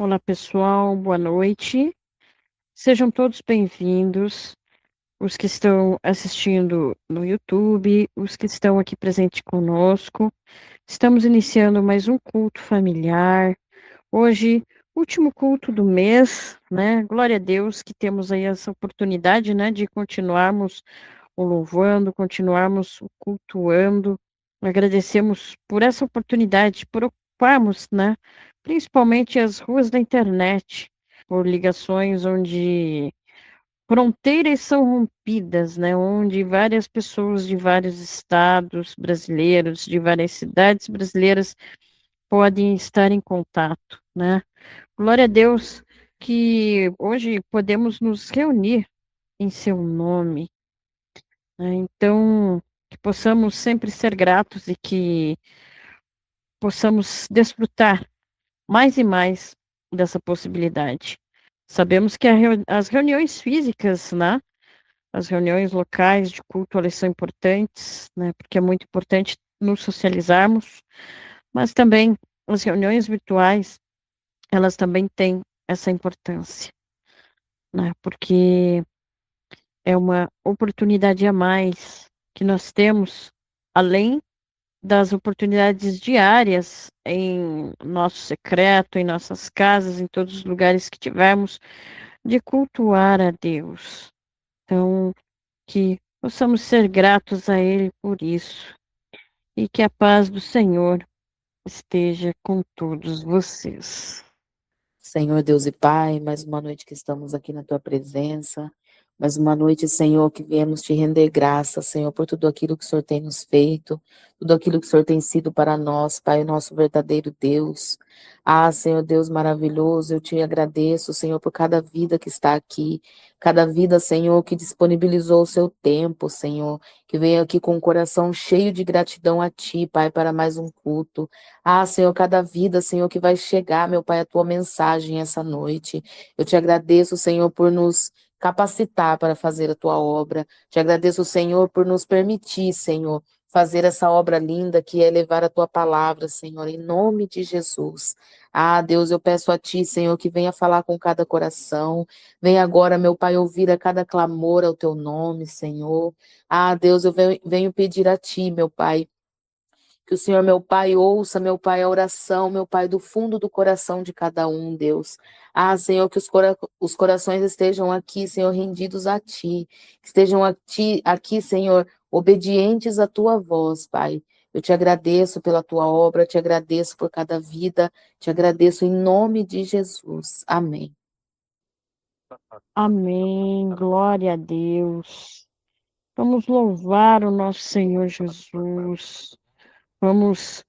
Olá, pessoal, boa noite. Sejam todos bem-vindos, os que estão assistindo no YouTube, os que estão aqui presentes conosco. Estamos iniciando mais um culto familiar. Hoje, último culto do mês, né? Glória a Deus que temos aí essa oportunidade, né, de continuarmos o louvando, continuarmos o cultuando. Agradecemos por essa oportunidade, por ocuparmos, né, principalmente as ruas da internet, por ligações onde fronteiras são rompidas, né, onde várias pessoas de vários estados brasileiros, de várias cidades brasileiras podem estar em contato, né? Glória a Deus que hoje podemos nos reunir em seu nome, né? Então, que possamos sempre ser gratos e que possamos desfrutar mais e mais dessa possibilidade. Sabemos que as reuniões físicas, né? As reuniões locais de culto, elas são importantes, né? Porque é muito importante nos socializarmos, mas também as reuniões virtuais, elas também têm essa importância, né? Porque é uma oportunidade a mais que nós temos, além das oportunidades diárias em nosso secreto, em nossas casas, em todos os lugares que tivermos, de cultuar a Deus. Então, que possamos ser gratos a Ele por isso e que a paz do Senhor esteja com todos vocês. Senhor Deus e Pai, mais uma noite que estamos aqui na Tua presença, mais uma noite, Senhor, que viemos te render graça, Senhor, por tudo aquilo que o Senhor tem nos feito, tudo aquilo que o Senhor tem sido para nós, Pai, o nosso verdadeiro Deus. Ah, Senhor Deus maravilhoso, eu te agradeço, Senhor, por cada vida que está aqui, cada vida, Senhor, que disponibilizou o seu tempo, Senhor, que veio aqui com o coração cheio de gratidão a Ti, Pai, para mais um culto. Ah, Senhor, cada vida, Senhor, que vai chegar, meu Pai, a tua mensagem essa noite. Eu te agradeço, Senhor, por nos capacitar para fazer a tua obra. Te agradeço, Senhor, por nos permitir, Senhor, fazer essa obra linda que é levar a tua palavra, Senhor, em nome de Jesus. Ah, Deus, eu peço a ti, Senhor, que venha falar com cada coração. Venha agora, meu Pai, ouvir a cada clamor ao teu nome, Senhor. Ah, Deus, eu venho pedir a ti, meu Pai, que o Senhor, meu Pai, ouça, meu Pai, a oração, meu Pai, do fundo do coração de cada um, Deus. Ah, Senhor, que os corações estejam aqui, Senhor, rendidos a Ti. Que estejam aqui, Senhor, obedientes à Tua voz, Pai. Eu te agradeço pela Tua obra, te agradeço por cada vida, te agradeço em nome de Jesus. Amém. Amém. Glória a Deus. Vamos louvar o nosso Senhor Jesus. Vamos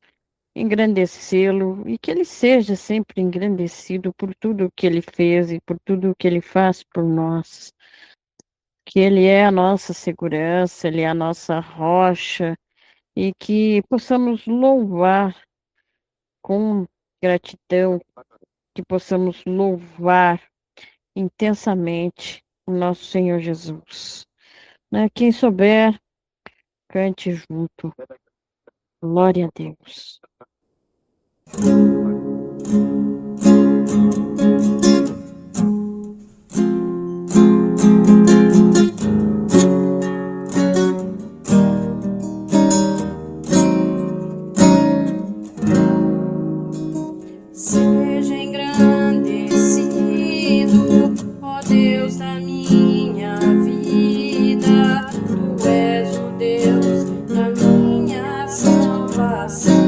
engrandecê-lo e que ele seja sempre engrandecido por tudo o que ele fez e por tudo o que ele faz por nós. Que ele é a nossa segurança, ele é a nossa rocha e que possamos louvar com gratidão, que possamos louvar intensamente o nosso Senhor Jesus. Né? Quem souber, cante junto. Glória a Deus. Seja engrandecido, ó Deus da minha vida, Tu és o Deus da minha salvação.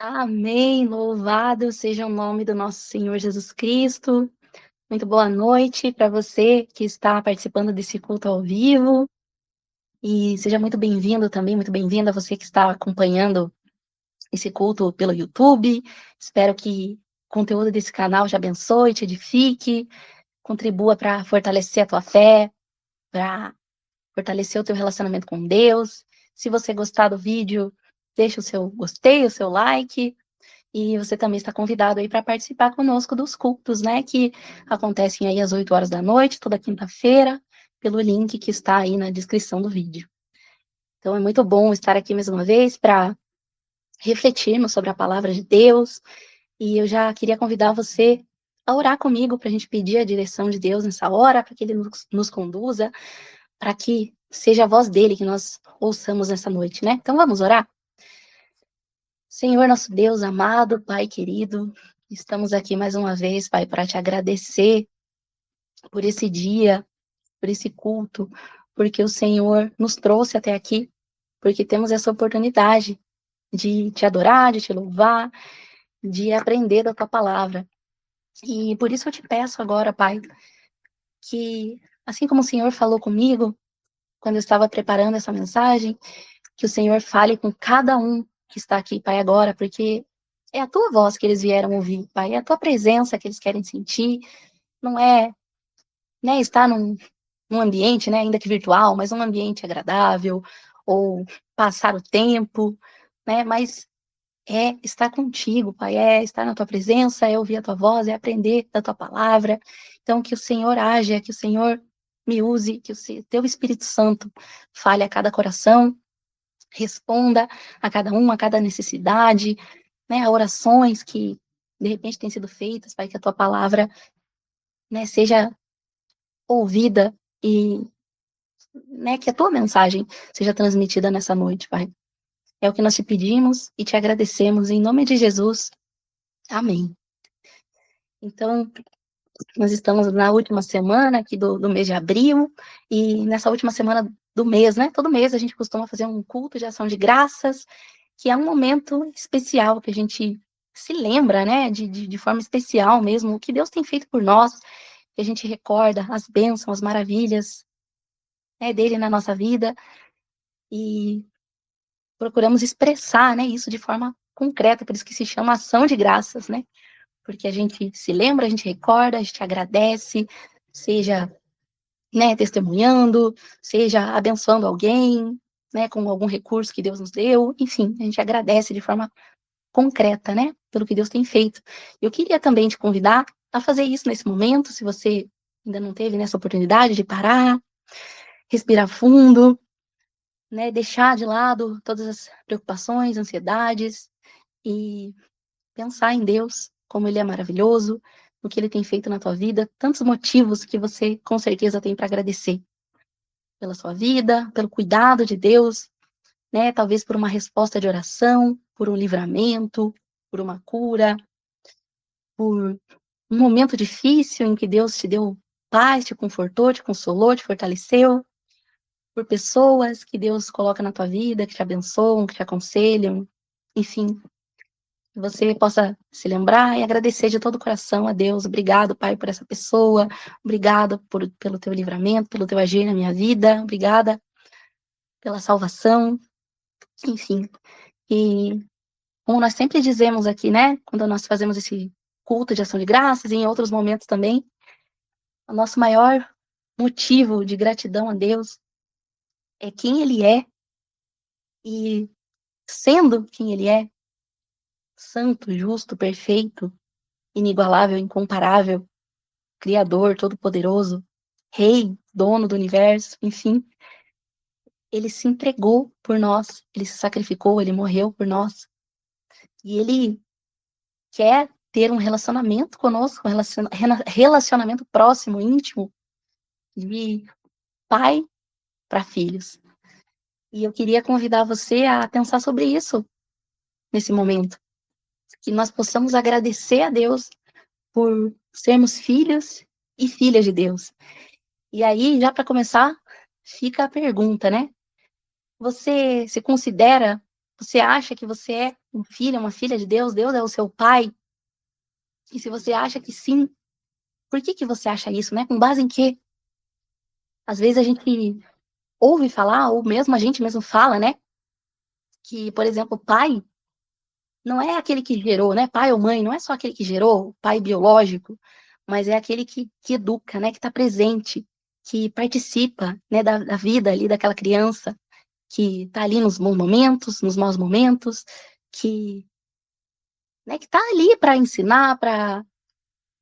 Amém. Louvado seja o nome do nosso Senhor Jesus Cristo. Muito boa noite para você que está participando desse culto ao vivo. E seja muito bem-vindo também, muito bem-vinda você que está acompanhando esse culto pelo YouTube. Espero que o conteúdo desse canal te abençoe, te edifique, contribua para fortalecer a tua fé, para fortalecer o teu relacionamento com Deus. Se você gostar do vídeo, deixa o seu gostei, o seu like. E você também está convidado aí para participar conosco dos cultos, né? Que acontecem aí às 8 horas da noite, toda quinta-feira, pelo link que está aí na descrição do vídeo. Então é muito bom estar aqui mais uma vez para refletirmos sobre a palavra de Deus. E eu já queria convidar você a orar comigo para a gente pedir a direção de Deus nessa hora, para que Ele nos conduza, para que seja a voz dele que nós ouçamos nessa noite, né? Então vamos orar? Senhor, nosso Deus amado, Pai querido, estamos aqui mais uma vez, Pai, para te agradecer por esse dia, por esse culto, porque o Senhor nos trouxe até aqui, porque temos essa oportunidade de te adorar, de te louvar, de aprender da tua palavra. E por isso eu te peço agora, Pai, que assim como o Senhor falou comigo quando eu estava preparando essa mensagem, que o Senhor fale com cada um que está aqui, Pai, agora, porque é a tua voz que eles vieram ouvir, Pai, é a tua presença que eles querem sentir, não é, né, estar num ambiente, né, ainda que virtual, mas um ambiente agradável, ou passar o tempo, né, mas é estar contigo, Pai, é estar na tua presença, é ouvir a tua voz, é aprender da tua palavra. Então, que o Senhor haja, que o Senhor me use, que o teu Espírito Santo fale a cada coração, responda a cada um, a cada necessidade, né, a orações que de repente têm sido feitas, Pai, que a tua palavra, né, seja ouvida e, né, que a tua mensagem seja transmitida nessa noite, Pai. É o que nós te pedimos e te agradecemos em nome de Jesus. Amém. Então, nós estamos na última semana aqui do mês de abril, e nessa última semana do mês, né? Todo mês a gente costuma fazer um culto de ação de graças, que é um momento especial que a gente se lembra, né? De forma especial mesmo, o que Deus tem feito por nós, que a gente recorda as bênçãos, as maravilhas, né, dele na nossa vida, e procuramos expressar, né, isso de forma concreta, por isso que se chama ação de graças, né? Porque a gente se lembra, a gente recorda, a gente agradece, seja, né, testemunhando, seja abençoando alguém, né, com algum recurso que Deus nos deu, enfim, a gente agradece de forma concreta, né, pelo que Deus tem feito. Eu queria também te convidar a fazer isso nesse momento, se você ainda não teve nessa oportunidade de parar, respirar fundo, né, deixar de lado todas as preocupações, ansiedades e pensar em Deus, como Ele é maravilhoso, no que Ele tem feito na tua vida, tantos motivos que você com certeza tem para agradecer pela sua vida, pelo cuidado de Deus, né? Talvez por uma resposta de oração, por um livramento, por uma cura, por um momento difícil em que Deus te deu paz, te confortou, te consolou, te fortaleceu, por pessoas que Deus coloca na tua vida, que te abençoam, que te aconselham, enfim, que você possa se lembrar e agradecer de todo o coração a Deus. Obrigado, Pai, por essa pessoa. Obrigado pelo teu livramento, pelo teu agir na minha vida. Obrigada pela salvação. Enfim. E como nós sempre dizemos aqui, né? Quando nós fazemos esse culto de ação de graças e em outros momentos também, o nosso maior motivo de gratidão a Deus é quem Ele é. E sendo quem Ele é, santo, justo, perfeito, inigualável, incomparável, Criador, Todo-Poderoso, Rei, dono do universo, enfim, ele se entregou por nós, ele se sacrificou, ele morreu por nós. E ele quer ter um relacionamento conosco, um relacionamento próximo, íntimo, de pai para filhos. E eu queria convidar você a pensar sobre isso nesse momento. Que nós possamos agradecer a Deus por sermos filhos e filhas de Deus. E aí, já para começar, fica a pergunta, né? Você se considera Você acha que você é um filho, uma filha de Deus? Deus é o seu pai? E se você acha que sim, por que você acha isso, né? Com base em quê? Às vezes a gente ouve falar, ou mesmo a gente mesmo fala, né? Que, por exemplo, pai não é aquele que gerou, né? Pai ou mãe, não é só aquele que gerou, pai biológico, mas é aquele que educa, né? Que está presente, que participa, né? Da vida ali daquela criança, que está ali nos bons momentos, nos maus momentos, que, né? Que está ali para ensinar, para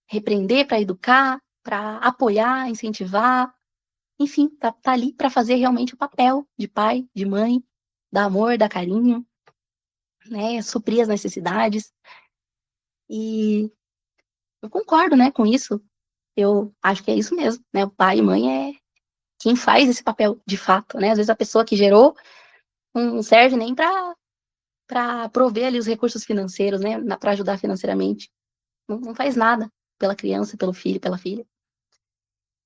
repreender, para educar, para apoiar, incentivar, enfim, tá ali para fazer realmente o papel de pai, de mãe, dar amor, dar carinho, né? Suprir as necessidades. E eu concordo, né, com isso. Eu acho que é isso mesmo, né? O pai e mãe é quem faz esse papel de fato, né? Às vezes a pessoa que gerou não serve nem para prover ali os recursos financeiros, né? Para ajudar financeiramente. Não faz nada pela criança, pelo filho, pela filha.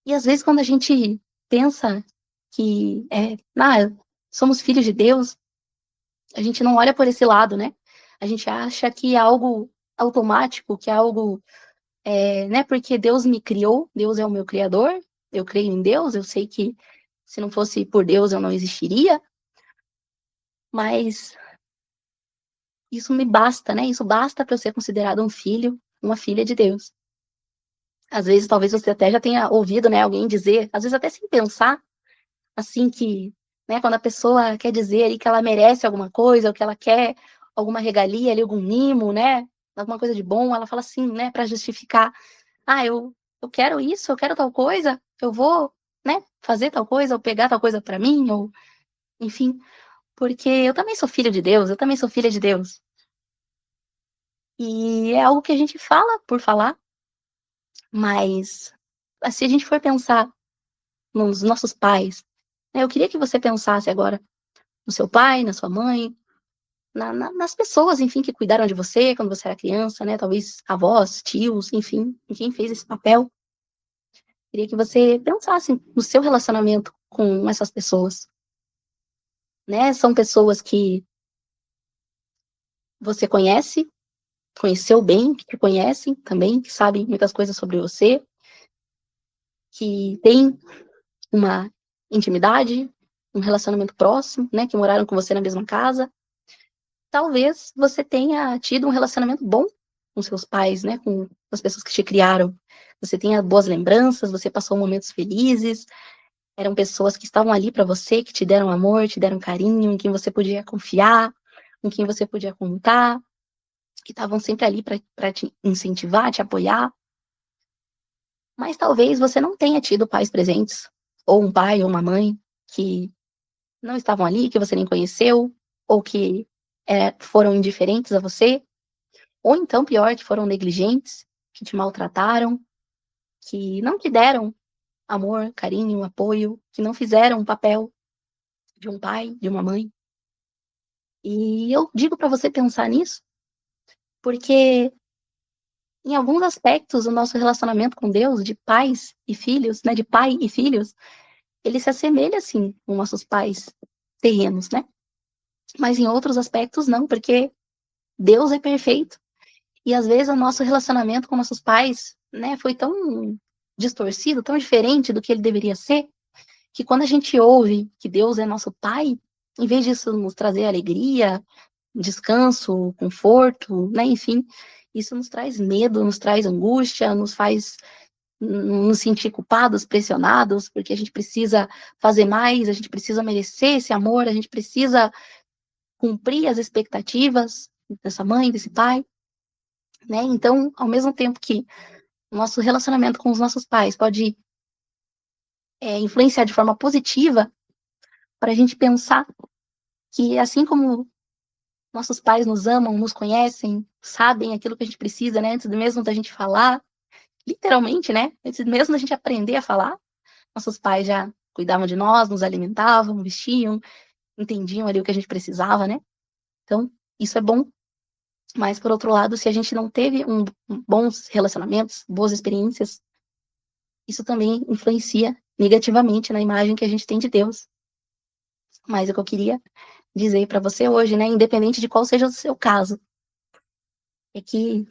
E às vezes quando a gente pensa que somos filhos de Deus, a gente não olha por esse lado, né? A gente acha que é algo automático, que é algo, né? Porque Deus me criou, Deus é o meu criador, eu creio em Deus, eu sei que se não fosse por Deus eu não existiria, mas isso me basta, né? Isso basta para eu ser considerado um filho, uma filha de Deus. Às vezes, talvez você até já tenha ouvido, né, alguém dizer, às vezes até sem pensar, assim que, né, quando a pessoa quer dizer ali que ela merece alguma coisa, ou que ela quer alguma regalia ali, algum mimo, né, alguma coisa de bom, ela fala assim, né, para justificar, eu quero isso, eu quero tal coisa, eu vou, né, fazer tal coisa, ou pegar tal coisa para mim, ou, enfim, porque eu também sou filho de Deus, eu também sou filha de Deus. E é algo que a gente fala por falar, mas se a gente for pensar nos nossos pais, né, eu queria que você pensasse agora no seu pai, na sua mãe, nas pessoas, enfim, que cuidaram de você quando você era criança, né? Talvez avós, tios, enfim, quem fez esse papel. Queria que você pensasse no seu relacionamento com essas pessoas, né? São pessoas que você conhece, conheceu bem, que te conhecem também, que sabem muitas coisas sobre você, que têm uma intimidade, um relacionamento próximo, né? Que moraram com você na mesma casa. Talvez você tenha tido um relacionamento bom com seus pais, né, com as pessoas que te criaram. Você tenha boas lembranças, você passou momentos felizes, eram pessoas que estavam ali para você, que te deram amor, te deram carinho, em quem você podia confiar, em quem você podia contar, que estavam sempre ali para te incentivar, te apoiar. Mas talvez você não tenha tido pais presentes, ou um pai ou uma mãe que não estavam ali, que você nem conheceu, ou que foram indiferentes a você. Ou então, pior, que foram negligentes, que te maltrataram, que não te deram amor, carinho, apoio, que não fizeram o papel de um pai, de uma mãe. E eu digo para você pensar nisso, porque em alguns aspectos o nosso relacionamento com Deus, de pais e filhos, né, de pai e filhos, ele se assemelha assim com nossos pais terrenos, né? Mas em outros aspectos não, porque Deus é perfeito. E às vezes o nosso relacionamento com nossos pais, né, foi tão distorcido, tão diferente do que ele deveria ser, que quando a gente ouve que Deus é nosso pai, em vez disso nos trazer alegria, descanso, conforto, né, enfim, isso nos traz medo, nos traz angústia, nos faz nos sentir culpados, pressionados, porque a gente precisa fazer mais, a gente precisa merecer esse amor, a gente precisa cumprir as expectativas dessa mãe, desse pai. Né? Então, ao mesmo tempo que o nosso relacionamento com os nossos pais pode influenciar de forma positiva, para a gente pensar que, assim como nossos pais nos amam, nos conhecem, sabem aquilo que a gente precisa, né? Antes mesmo da gente falar, literalmente, né? Antes mesmo da gente aprender a falar, nossos pais já cuidavam de nós, nos alimentavam, vestiam, entendiam ali o que a gente precisava, né? Então, isso é bom. Mas, por outro lado, se a gente não teve bons relacionamentos, boas experiências, isso também influencia negativamente na imagem que a gente tem de Deus. Mas o que eu queria dizer para você hoje, né, independente de qual seja o seu caso, é que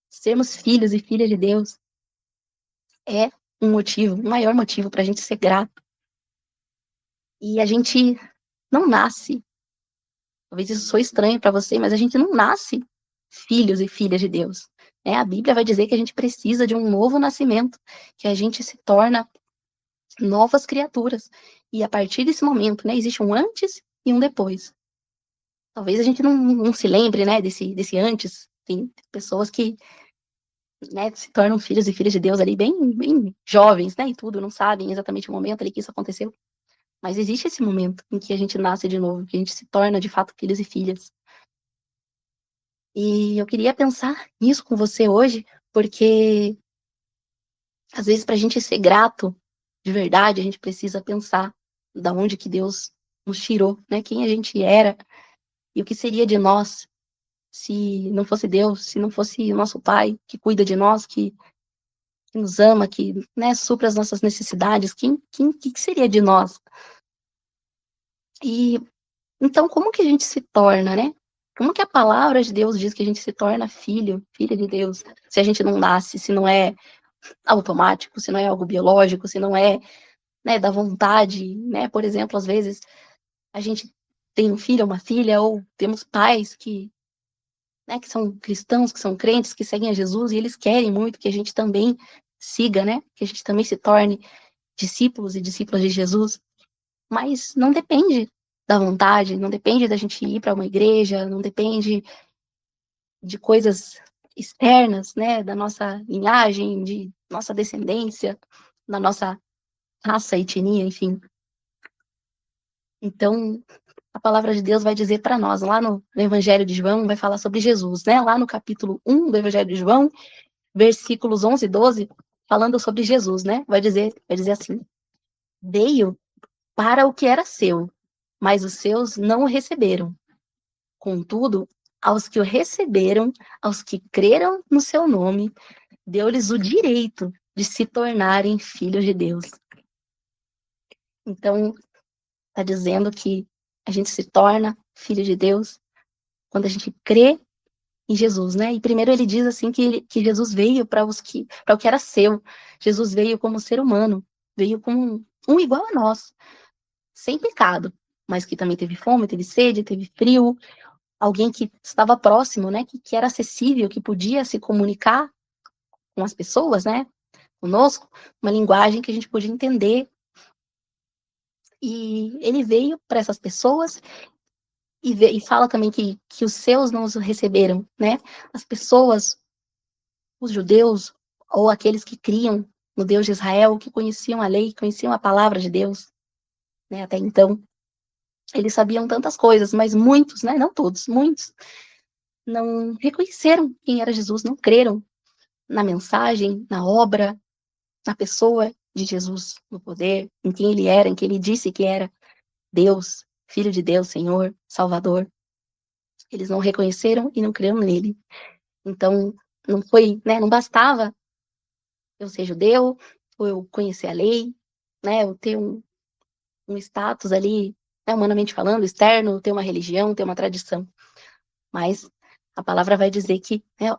sermos filhos e filhas de Deus é um motivo, o maior motivo para a gente ser grato. E a gente não nasce, talvez isso soe estranho para você, mas a gente não nasce filhos e filhas de Deus. Né? A Bíblia vai dizer que a gente precisa de um novo nascimento, que a gente se torna novas criaturas. E a partir desse momento, né, existe um antes e um depois. Talvez a gente não se lembre, né, desse antes. Tem pessoas que, né, se tornam filhos e filhas de Deus ali bem jovens, né, e tudo, não sabem exatamente o momento ali que isso aconteceu. Mas existe esse momento em que a gente nasce de novo, que a gente se torna de fato filhos e filhas. E eu queria pensar nisso com você hoje, porque às vezes para a gente ser grato de verdade, a gente precisa pensar da onde que Deus nos tirou, né? Quem a gente era e o que seria de nós se não fosse Deus, se não fosse o nosso Pai que cuida de nós, que nos ama, que, né, supra as nossas necessidades. Que seria de nós? E então como que a gente se torna, né? Como que a palavra de Deus diz que a gente se torna filho, filha de Deus, se a gente não nasce, se não é automático, se não é algo biológico, se não é, né, da vontade, né? Por exemplo, às vezes a gente tem um filho ou uma filha, ou temos pais que, né, que são cristãos, que são crentes, que seguem a Jesus, e eles querem muito que a gente também siga, né? Que a gente também se torne discípulos e discípulas de Jesus. Mas não depende da vontade, não depende da gente ir para uma igreja, não depende de coisas externas, né, da nossa linhagem, de nossa descendência, da nossa raça, etnia, enfim. Então, a palavra de Deus vai dizer para nós, lá no Evangelho de João, vai falar sobre Jesus, né? Lá no capítulo 1 do Evangelho de João, versículos 11 e 12, falando sobre Jesus, né? Vai dizer assim: veio para o que era seu, mas os seus não o receberam. Contudo, aos que o receberam, aos que creram no seu nome, deu-lhes o direito de se tornarem filhos de Deus. Então, está dizendo que a gente se torna filho de Deus quando a gente crê em Jesus, né? E primeiro ele diz assim que Jesus veio para o que era seu. Jesus veio como ser humano, veio como um igual a nós, sem pecado, mas que também teve fome, teve sede, teve frio, alguém que estava próximo, né? Que era acessível, que podia se comunicar com as pessoas, né? Conosco, uma linguagem que a gente podia entender. E ele veio para essas pessoas e fala também que os seus não os receberam, né? As pessoas, os judeus, ou aqueles que criam no Deus de Israel, que conheciam a lei, conheciam a palavra de Deus, né? Até então, eles sabiam tantas coisas, mas muitos, né? Não todos, muitos, não reconheceram quem era Jesus, não creram na mensagem, na obra, na pessoa de Jesus, no poder, em quem ele era, em quem ele disse que era Deus, Filho de Deus, Senhor, Salvador. Eles não reconheceram e não creram nele. Então, não foi, né, não bastava eu ser judeu, ou eu conhecer a lei, né, eu ter um status ali, né, humanamente falando, externo, ter uma religião, ter uma tradição. Mas a palavra vai dizer que, né,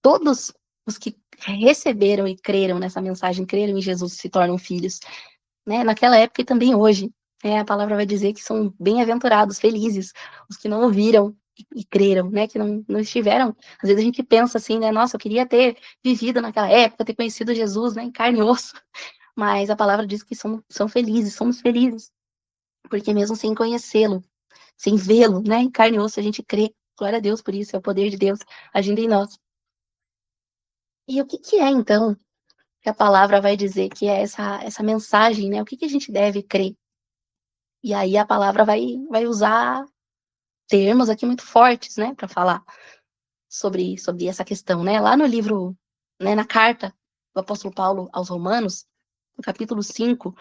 todos os que receberam e creram nessa mensagem, creram em Jesus, se tornam filhos, né, naquela época e também hoje. A palavra vai dizer que são bem-aventurados, felizes, os que não ouviram e creram, né, que não estiveram. Às vezes a gente pensa assim, né, nossa, eu queria ter vivido naquela época, ter conhecido Jesus, né, em carne e osso, mas a palavra diz que são felizes, somos felizes, porque mesmo sem conhecê-lo, sem vê-lo, né, em carne e osso, a gente crê. Glória a Deus por isso, é o poder de Deus agindo em nós. E o que é, então, que a palavra vai dizer que é essa mensagem, né, o que a gente deve crer? E aí a palavra vai usar termos aqui muito fortes, né, para falar sobre essa questão, né? Lá no livro, né, na carta do apóstolo Paulo aos Romanos, no capítulo 5,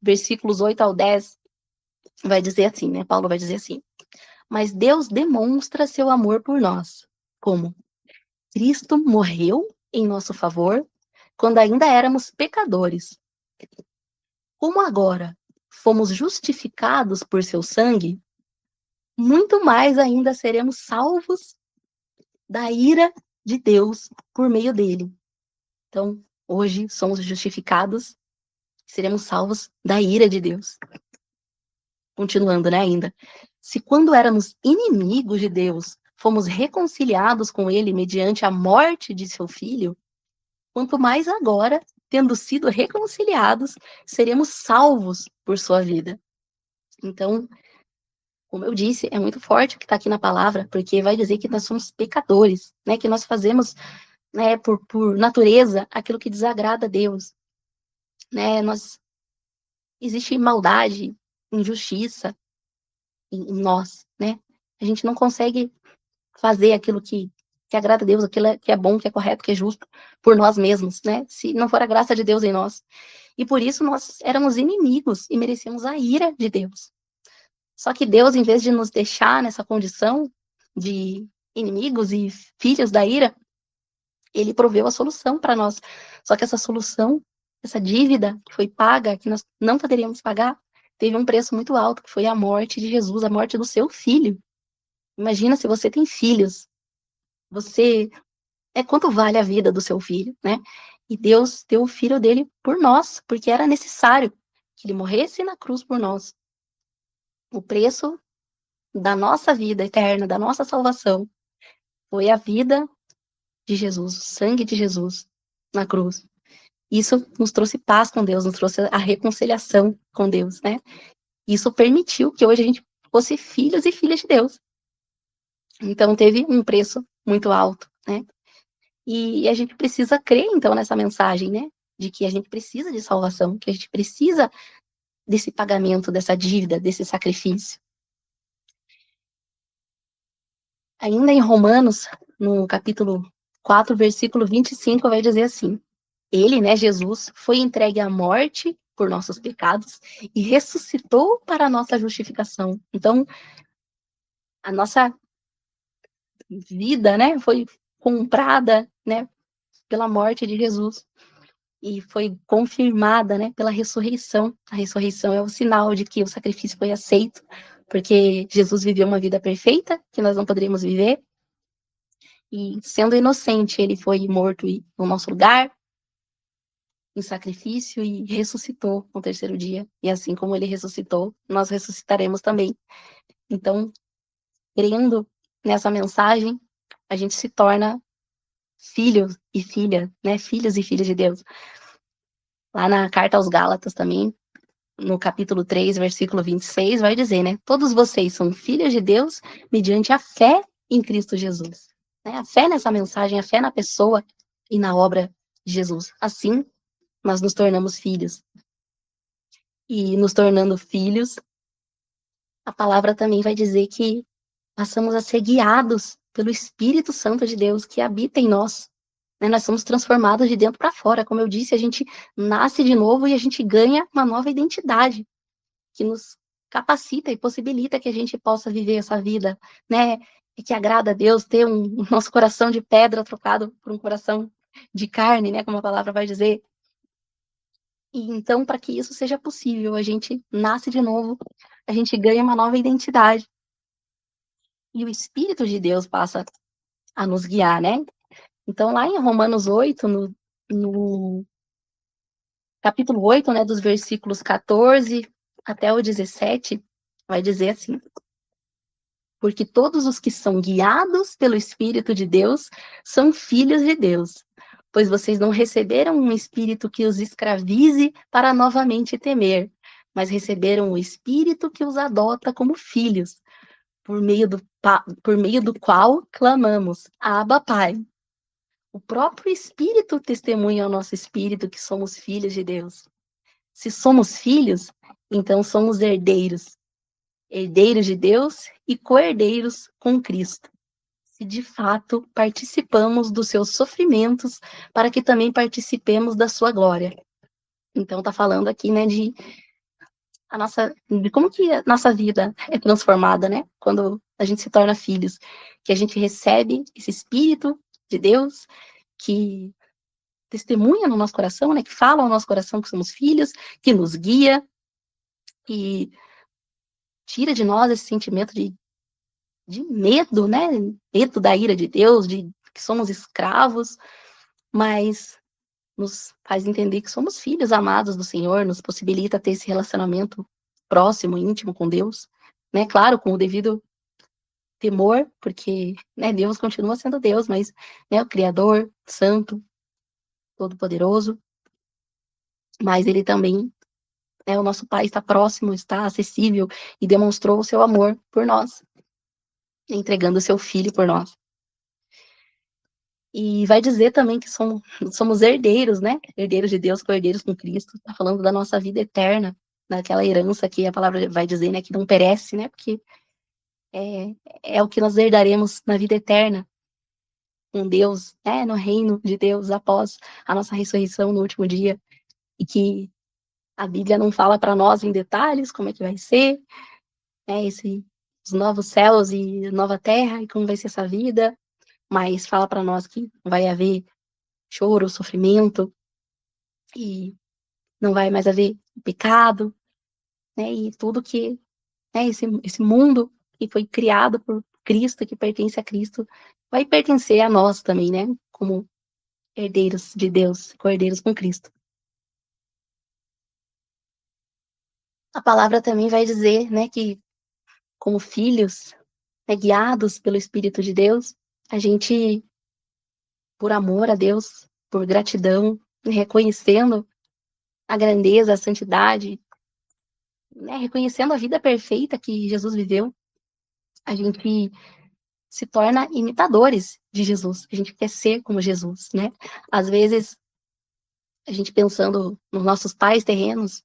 versículos 8 ao 10, vai dizer assim, né? Paulo vai dizer assim: mas Deus demonstra seu amor por nós, como Cristo morreu em nosso favor quando ainda éramos pecadores. Como agora fomos justificados por seu sangue, muito mais ainda seremos salvos da ira de Deus por meio dele. Então, hoje somos justificados, seremos salvos da ira de Deus. Continuando, né, ainda. Se quando éramos inimigos de Deus, fomos reconciliados com ele mediante a morte de seu filho, quanto mais agora, tendo sido reconciliados, seremos salvos por sua vida. Então, como eu disse, é muito forte o que está aqui na palavra, porque vai dizer que nós somos pecadores, né, que nós fazemos, né, por natureza, aquilo que desagrada a Deus, né, existe maldade, injustiça em nós, né, a gente não consegue fazer aquilo que agrada a Deus, aquilo que é bom, que é correto, que é justo, por nós mesmos, né, se não for a graça de Deus em nós, e por isso nós éramos inimigos e merecíamos a ira de Deus. Só que Deus, em vez de nos deixar nessa condição de inimigos e filhos da ira, ele proveu a solução para nós. Só que essa solução, essa dívida que foi paga, que nós não poderíamos pagar, teve um preço muito alto, que foi a morte de Jesus, a morte do seu filho. Imagina se você tem filhos, quanto vale a vida do seu filho, né? E Deus deu o filho dele por nós, porque era necessário que ele morresse na cruz por nós. O preço da nossa vida eterna, da nossa salvação, foi a vida de Jesus, o sangue de Jesus na cruz. Isso nos trouxe paz com Deus, nos trouxe a reconciliação com Deus, né? Isso permitiu que hoje a gente fosse filhos e filhas de Deus. Então, teve um preço muito alto, né? E a gente precisa crer, então, nessa mensagem, né? De que a gente precisa de salvação, que a gente precisa desse pagamento, dessa dívida, desse sacrifício. Ainda em Romanos, no capítulo 4, versículo 25, vai dizer assim: ele, né, Jesus, foi entregue à morte por nossos pecados e ressuscitou para a nossa justificação. Então, a nossa vida, né, foi comprada, né, pela morte de Jesus e foi confirmada, né, pela ressurreição. A ressurreição é o sinal de que o sacrifício foi aceito, porque Jesus viveu uma vida perfeita que nós não poderíamos viver. E sendo inocente, ele foi morto no nosso lugar, em sacrifício, e ressuscitou no terceiro dia. E assim como ele ressuscitou, nós ressuscitaremos também. Então, crendo nessa mensagem, a gente se torna filho e filha, né? Filhos e filhas de Deus. Lá na carta aos Gálatas também, no capítulo 3, versículo 26, vai dizer, né? Todos vocês são filhos de Deus mediante a fé em Cristo Jesus. Né? A fé nessa mensagem, a fé na pessoa e na obra de Jesus. Assim, nós nos tornamos filhos. E nos tornando filhos, a palavra também vai dizer que passamos a ser guiados pelo Espírito Santo de Deus que habita em nós. Né? Nós somos transformados de dentro para fora. Como eu disse, a gente nasce de novo e a gente ganha uma nova identidade que nos capacita e possibilita que a gente possa viver essa vida, né? E que agrada a Deus, ter um nosso coração de pedra trocado por um coração de carne, né? Como a palavra vai dizer. E então, para que isso seja possível, a gente nasce de novo, a gente ganha uma nova identidade. E o Espírito de Deus passa a nos guiar, né? Então, lá em Romanos 8, no capítulo 8, né, dos versículos 14 até o 17, vai dizer assim: porque todos os que são guiados pelo Espírito de Deus são filhos de Deus. Pois vocês não receberam um espírito que os escravize para novamente temer, mas receberam o Espírito que os adota como filhos, por meio do qual clamamos: Abba, Pai. O próprio Espírito testemunha ao nosso espírito que somos filhos de Deus. Se somos filhos, então somos herdeiros. Herdeiros de Deus e co-herdeiros com Cristo. Se de fato participamos dos seus sofrimentos, para que também participemos da sua glória. Então tá falando aqui, né, de como que a nossa vida é transformada, né, quando a gente se torna filhos, que a gente recebe esse Espírito de Deus, que testemunha no nosso coração, né, que fala ao nosso coração que somos filhos, que nos guia, que tira de nós esse sentimento de de medo, né? Medo da ira de Deus, de que somos escravos, mas nos faz entender que somos filhos amados do Senhor, nos possibilita ter esse relacionamento próximo, íntimo com Deus, né? Claro, com o devido temor, porque, né, Deus continua sendo Deus, mas, né, o Criador, Santo, Todo-Poderoso, mas Ele também, né, o nosso Pai está próximo, está acessível e demonstrou o seu amor por nós, entregando o seu Filho por nós. E vai dizer também que somos herdeiros, né? Herdeiros de Deus, co-herdeiros com Cristo. Está falando da nossa vida eterna, daquela herança que a palavra vai dizer, né? Que não perece, né? Porque é o que nós herdaremos na vida eterna com Deus, né? No reino de Deus após a nossa ressurreição no último dia. E que a Bíblia não fala para nós em detalhes como é que vai ser, né? Os novos céus e nova terra e como vai ser essa vida, mas fala para nós que vai haver choro, sofrimento, e não vai mais haver pecado, né? E tudo que, né, esse mundo que foi criado por Cristo, que pertence a Cristo, vai pertencer a nós também, né? Como herdeiros de Deus, co-herdeiros com Cristo. A palavra também vai dizer, né, que como filhos, né, guiados pelo Espírito de Deus, a gente, por amor a Deus, por gratidão, reconhecendo a grandeza, a santidade, né, reconhecendo a vida perfeita que Jesus viveu, a gente se torna imitadores de Jesus. A gente quer ser como Jesus, né? Às vezes, a gente pensando nos nossos pais terrenos,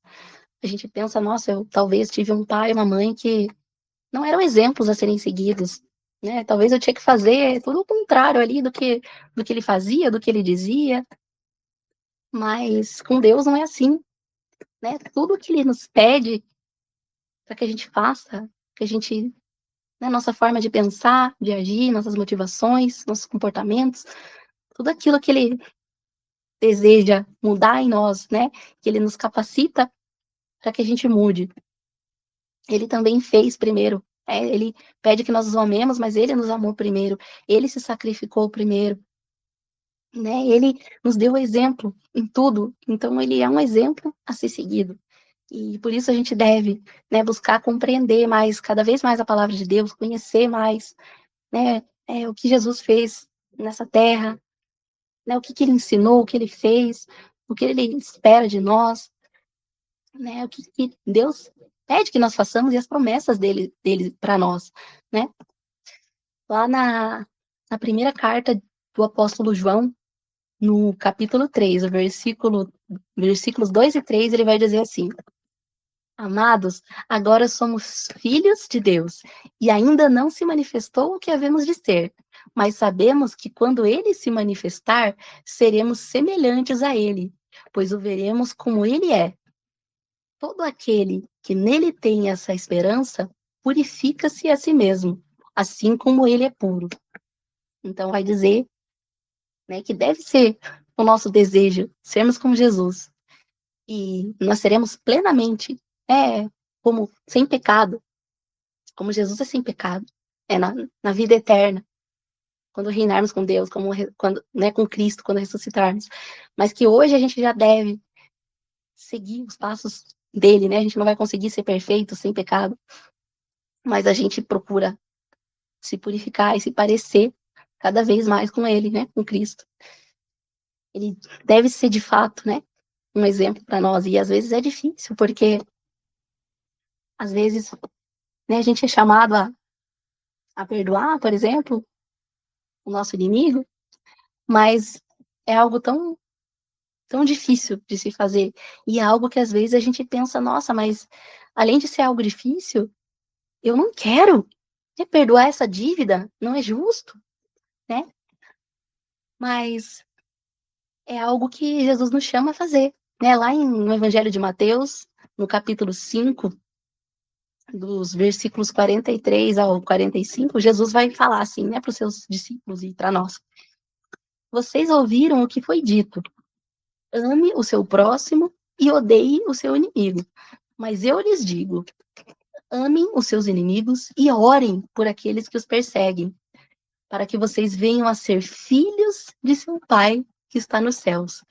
a gente pensa, nossa, eu talvez tive um pai e uma mãe que não eram exemplos a serem seguidos, né? Talvez eu tinha que fazer tudo o contrário ali do que ele fazia, do que ele dizia. Mas com Deus não é assim, né? Tudo que ele nos pede para que a gente faça, que a gente, né, nossa forma de pensar, de agir, nossas motivações, nossos comportamentos, tudo aquilo que ele deseja mudar em nós, né? Que ele nos capacita para que a gente mude. Ele também fez primeiro. Ele pede que nós os amemos, mas ele nos amou primeiro. Ele se sacrificou primeiro, né? Ele nos deu exemplo em tudo. Então ele é um exemplo a ser seguido. E por isso a gente deve, né, buscar compreender mais, cada vez mais a palavra de Deus, conhecer mais, né, o que Jesus fez nessa terra, né, o que ele ensinou, o que ele fez, o que ele espera de nós, né, o que Deus pede que nós façamos e as promessas dele para nós, né? Lá na primeira carta do apóstolo João, no capítulo 3, versículos 2 e 3, ele vai dizer assim: Amados, agora somos filhos de Deus, e ainda não se manifestou o que havemos de ser, mas sabemos que quando ele se manifestar, seremos semelhantes a ele, pois o veremos como ele é. Todo aquele que nele tem essa esperança purifica-se a si mesmo, assim como ele é puro. Então vai dizer, né, que deve ser o nosso desejo sermos como Jesus, e nós seremos plenamente, como sem pecado, como Jesus é sem pecado, na vida eterna, quando reinarmos com Deus, quando, né, com Cristo, quando ressuscitarmos. Mas que hoje a gente já deve seguir os passos dele, né? A gente não vai conseguir ser perfeito sem pecado, mas a gente procura se purificar e se parecer cada vez mais com ele, né? Com Cristo. Ele deve ser de fato, né? Um exemplo para nós, e às vezes é difícil, porque às vezes, né, a gente é chamado a perdoar, por exemplo, o nosso inimigo, mas é algo tão difícil de se fazer, e é algo que às vezes a gente pensa, nossa, mas além de ser algo difícil, eu não quero, né, perdoar essa dívida, não é justo, né? Mas é algo que Jesus nos chama a fazer, né? Lá no Evangelho de Mateus, no capítulo 5, dos versículos 43 ao 45, Jesus vai falar assim, né, para os seus discípulos e para nós. Vocês ouviram o que foi dito: ame o seu próximo e odeie o seu inimigo. Mas eu lhes digo: amem os seus inimigos e orem por aqueles que os perseguem, para que vocês venham a ser filhos de seu Pai que está nos céus.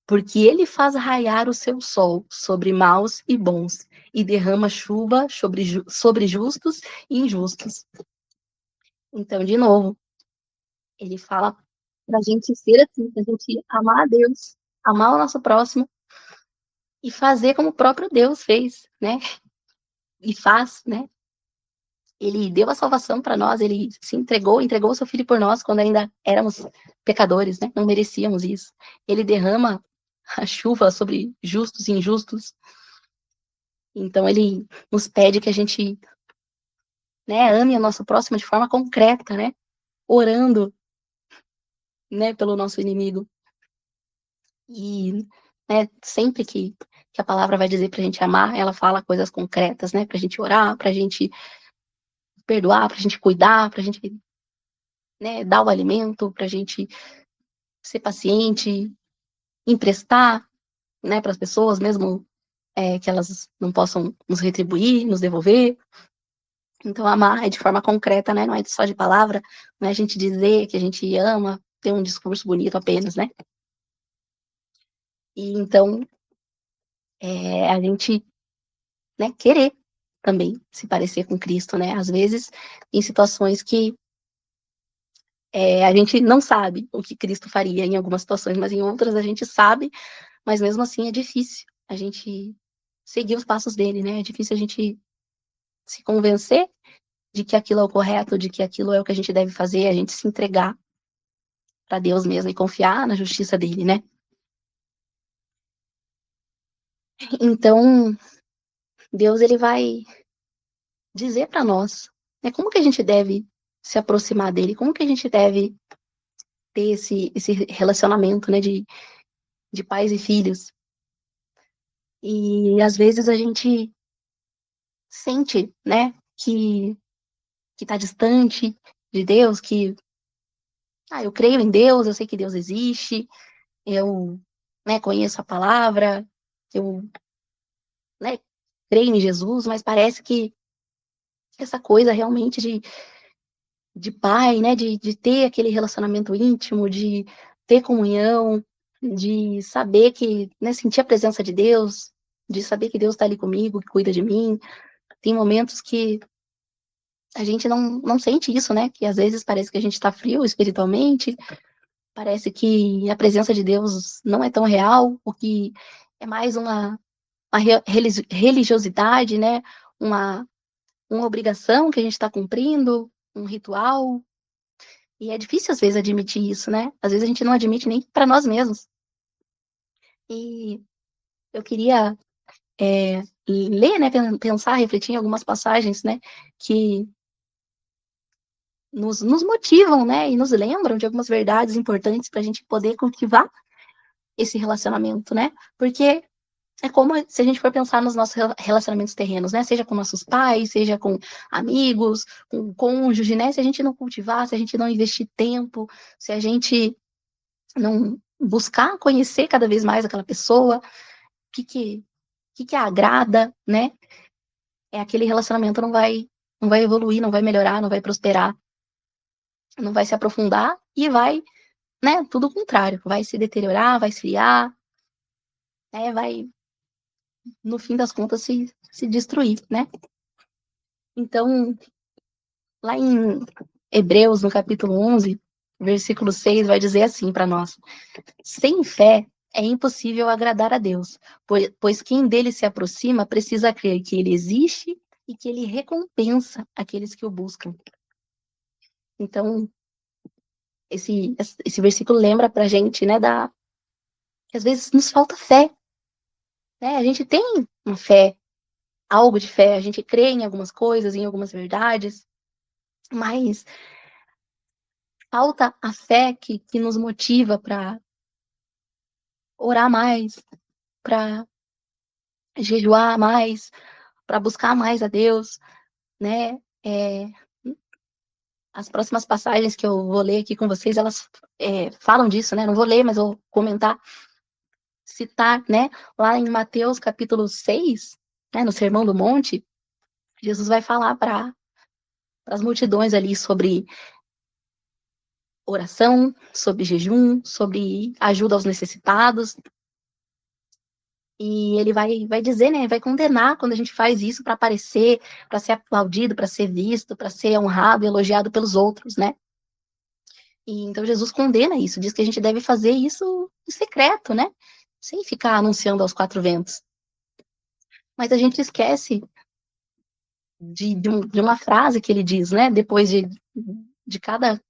Porque ele faz raiar o seu sol sobre maus e bons, e derrama chuva sobre justos e injustos. Então, de novo, ele fala para a gente ser assim, para a gente amar a Deus, amar o nosso próximo e fazer como o próprio Deus fez, né? E faz, né? Ele deu a salvação para nós, ele se entregou o seu filho por nós quando ainda éramos pecadores, né? Não merecíamos isso. Ele derrama a chuva sobre justos e injustos. Então ele nos pede que a gente, né, ame o nosso próximo de forma concreta, né? Orando, né, pelo nosso inimigo. E, né, sempre que a palavra vai dizer pra gente amar, ela fala coisas concretas, né? Pra gente orar, pra gente perdoar, pra gente cuidar, pra gente, né, dar o alimento, pra gente ser paciente, emprestar, né, para as pessoas, mesmo que elas não possam nos retribuir, nos devolver. Então, amar é de forma concreta, né? Não é só de palavra, não é a gente dizer que a gente ama, ter um discurso bonito apenas, né? E então, a gente, né, querer também se parecer com Cristo, né? Às vezes, em situações que a gente não sabe o que Cristo faria em algumas situações, mas em outras a gente sabe, mas mesmo assim é difícil a gente seguir os passos dele, né? É difícil a gente se convencer de que aquilo é o correto, de que aquilo é o que a gente deve fazer, a gente se entregar para Deus mesmo e confiar na justiça dele, né? Então, Deus ele vai dizer para nós, né, como que a gente deve se aproximar dele, como que a gente deve ter esse relacionamento, né, de pais e filhos. E às vezes a gente sente, né, que tá distante de Deus, que eu creio em Deus, eu sei que Deus existe, eu, né, conheço a palavra, eu, né, creio em Jesus, mas parece que essa coisa realmente de pai, né, de ter aquele relacionamento íntimo, de ter comunhão, de saber que, né, sentir a presença de Deus, de saber que Deus está ali comigo, que cuida de mim. Tem momentos que a gente não sente isso, né, que às vezes parece que a gente está frio espiritualmente, parece que a presença de Deus não é tão real, o que é mais uma religiosidade, né, uma, uma obrigação que a gente está cumprindo, um ritual. E é difícil, às vezes, admitir isso, né? Às vezes a gente não admite nem para nós mesmos. E eu queria ler, né, pensar, refletir em algumas passagens, né, que nos motivam, né, e nos lembram de algumas verdades importantes para a gente poder cultivar esse relacionamento, né? Porque é como se a gente for pensar nos nossos relacionamentos terrenos, né? Seja com nossos pais, seja com amigos, com cônjuge, né? Se a gente não cultivar, se a gente não investir tempo, se a gente não buscar conhecer cada vez mais aquela pessoa, o que agrada, né? Aquele relacionamento não vai evoluir, não vai melhorar, não vai prosperar, não vai se aprofundar e vai, né? Tudo o contrário, vai se deteriorar, vai esfriar, né? Vai, no fim das contas, se destruir, né? Então, lá em Hebreus, no capítulo 11, versículo 6, vai dizer assim para nós: sem fé é impossível agradar a Deus, pois quem dele se aproxima precisa crer que ele existe e que ele recompensa aqueles que o buscam. Então, esse versículo lembra pra gente, né, que às vezes nos falta fé, né? A gente tem uma fé, algo de fé, a gente crê em algumas coisas, em algumas verdades, mas falta a fé que nos motiva para orar mais, para jejuar mais, para buscar mais a Deus, né? As próximas passagens que eu vou ler aqui com vocês, elas falam disso, né? Não vou ler, mas vou comentar, citar, né? Lá em Mateus capítulo 6, né, no Sermão do Monte, Jesus vai falar para as multidões ali sobre oração, sobre jejum, sobre ajuda aos necessitados. E ele vai dizer, né, vai condenar quando a gente faz isso para aparecer, para ser aplaudido, para ser visto, para ser honrado e elogiado pelos outros, né? E então Jesus condena isso, diz que a gente deve fazer isso em secreto, né? Sem ficar anunciando aos quatro ventos. Mas a gente esquece de uma frase que ele diz, né? Depois de cada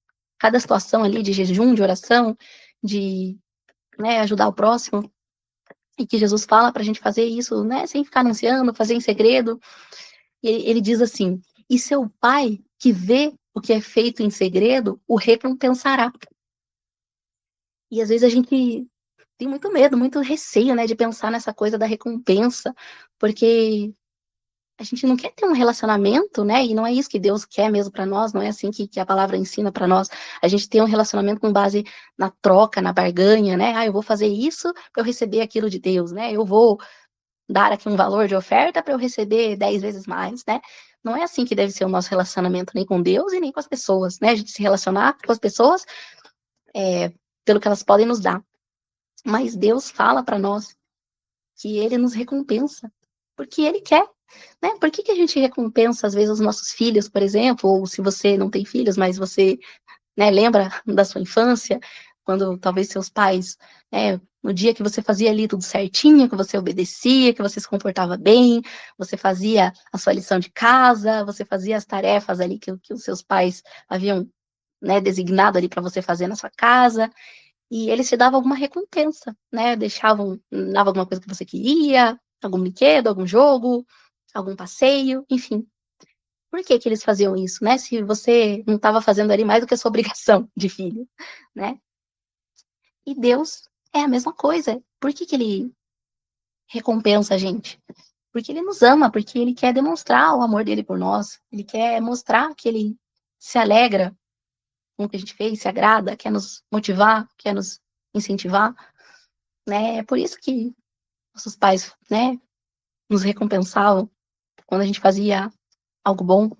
situação ali de jejum, de oração, de, né, ajudar o próximo, e que Jesus fala para a gente fazer isso, né, sem ficar anunciando, fazer em segredo. E ele diz assim: e seu pai que vê o que é feito em segredo o recompensará. E às vezes a gente tem muito medo, muito receio, né, de pensar nessa coisa da recompensa, porque a gente não quer ter um relacionamento, né? E não é isso que Deus quer mesmo para nós, não é assim que a palavra ensina para nós. A gente tem um relacionamento com base na troca, na barganha, né? Ah, eu vou fazer isso para eu receber aquilo de Deus, né? Eu vou dar aqui um valor de oferta para eu receber 10 vezes mais, né? Não é assim que deve ser o nosso relacionamento, nem com Deus e nem com as pessoas, né? A gente se relacionar com as pessoas pelo que elas podem nos dar. Mas Deus fala para nós que Ele nos recompensa, porque Ele quer. Né? Por que a gente recompensa, às vezes, os nossos filhos, por exemplo, ou se você não tem filhos, mas você, né, lembra da sua infância, quando talvez seus pais, né, no dia que você fazia ali tudo certinho, que você obedecia, que você se comportava bem, você fazia a sua lição de casa, você fazia as tarefas ali que os seus pais haviam, né, designado ali para você fazer na sua casa, e eles te davam alguma recompensa, né, dava alguma coisa que você queria, algum brinquedo, algum jogo, algum passeio, enfim. Por que eles faziam isso, né? Se você não estava fazendo ali mais do que a sua obrigação de filho, né? E Deus é a mesma coisa. Por que ele recompensa a gente? Porque ele nos ama, porque ele quer demonstrar o amor dele por nós. Ele quer mostrar que ele se alegra com o que a gente fez, se agrada, quer nos motivar, quer nos incentivar, né? É por isso que nossos pais, né, nos recompensavam quando a gente fazia algo bom.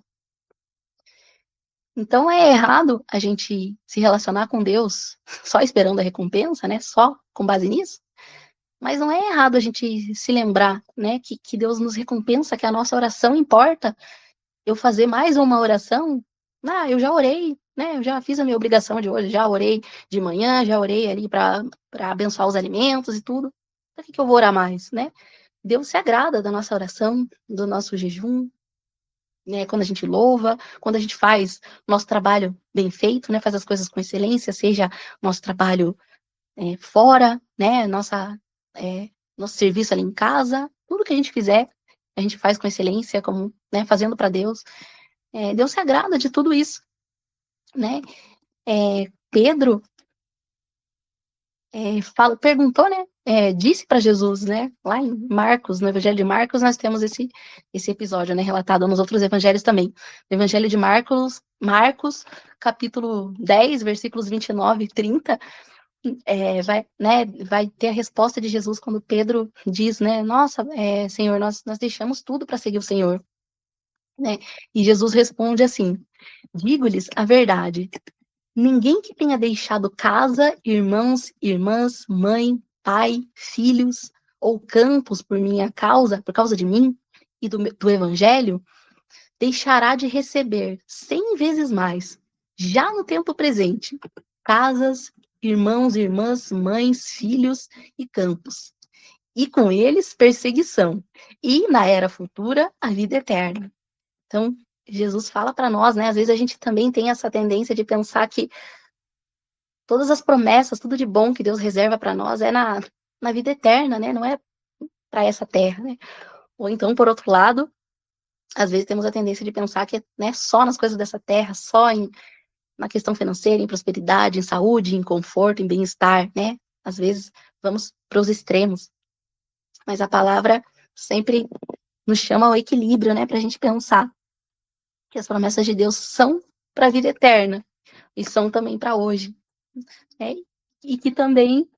Então é errado a gente se relacionar com Deus só esperando a recompensa, né? Só com base nisso. Mas não é errado a gente se lembrar, né? Que Deus nos recompensa, que a nossa oração importa. Eu fazer mais uma oração, eu já orei, né? Eu já fiz a minha obrigação de hoje, já orei de manhã, já orei ali para abençoar os alimentos e tudo. Para que eu vou orar mais, né? Deus se agrada da nossa oração, do nosso jejum, né, quando a gente louva, quando a gente faz nosso trabalho bem feito, né, faz as coisas com excelência, seja nosso trabalho fora, né, nosso serviço ali em casa, tudo que a gente fizer, a gente faz com excelência, como, né, fazendo para Deus. Deus se agrada de tudo isso, né? Pedro perguntou, né? Disse para Jesus, né? Lá em Marcos, no Evangelho de Marcos, nós temos esse episódio, né? Relatado nos outros evangelhos também. No Evangelho de Marcos, capítulo 10, versículos 29 e 30, vai ter a resposta de Jesus quando Pedro diz, né? Nossa, Senhor, nós deixamos tudo para seguir o Senhor, né? E Jesus responde assim: digo-lhes a verdade. Ninguém que tenha deixado casa, irmãos, irmãs, mãe, pai, filhos ou campos por causa de mim e do Evangelho, deixará de receber 100 vezes mais, já no tempo presente, casas, irmãos, irmãs, mães, filhos e campos. E com eles, perseguição. E na era futura, a vida eterna. Então, Jesus fala para nós, né? Às vezes a gente também tem essa tendência de pensar que todas as promessas, tudo de bom que Deus reserva para nós é na vida eterna, né? Não é para essa terra, né? Ou então, por outro lado, às vezes temos a tendência de pensar que é, né, só nas coisas dessa terra, na questão financeira, em prosperidade, em saúde, em conforto, em bem-estar, né? Às vezes vamos para os extremos. Mas a palavra sempre nos chama ao equilíbrio, né? Para a gente pensar que as promessas de Deus são para a vida eterna e são também para hoje, né? E que também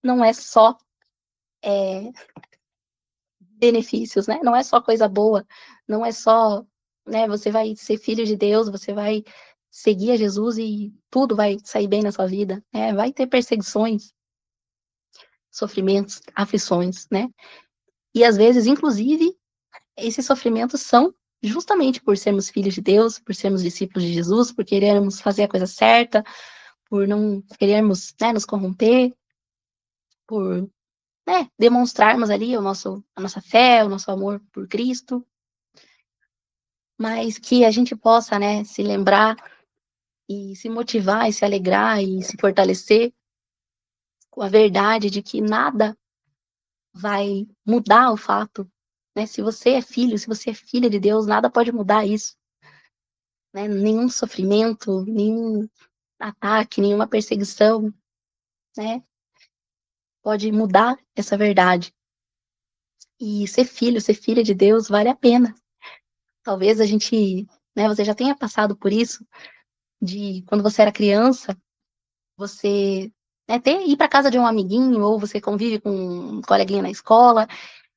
não é só benefícios, né? Não é só coisa boa, não é só, né, você vai ser filho de Deus, você vai seguir a Jesus e tudo vai sair bem na sua vida, né? Vai ter perseguições, sofrimentos, aflições, né? E às vezes, inclusive, esses sofrimentos são justamente por sermos filhos de Deus, por sermos discípulos de Jesus, por querermos fazer a coisa certa, por não querermos, né, nos corromper, por, né, demonstrarmos ali a nossa fé, o nosso amor por Cristo, mas que a gente possa, né, se lembrar e se motivar e se alegrar e se fortalecer com a verdade de que nada vai mudar o fato, né? Se você é filho, se você é filha de Deus, nada pode mudar isso, né? Nenhum sofrimento, nenhum ataque, nenhuma perseguição, né? Pode mudar essa verdade. E ser filho, ser filha de Deus vale a pena. Talvez a gente, né, você já tenha passado por isso, de quando você era criança, você, né, ir para casa de um amiguinho, ou você convive com um coleguinha na escola,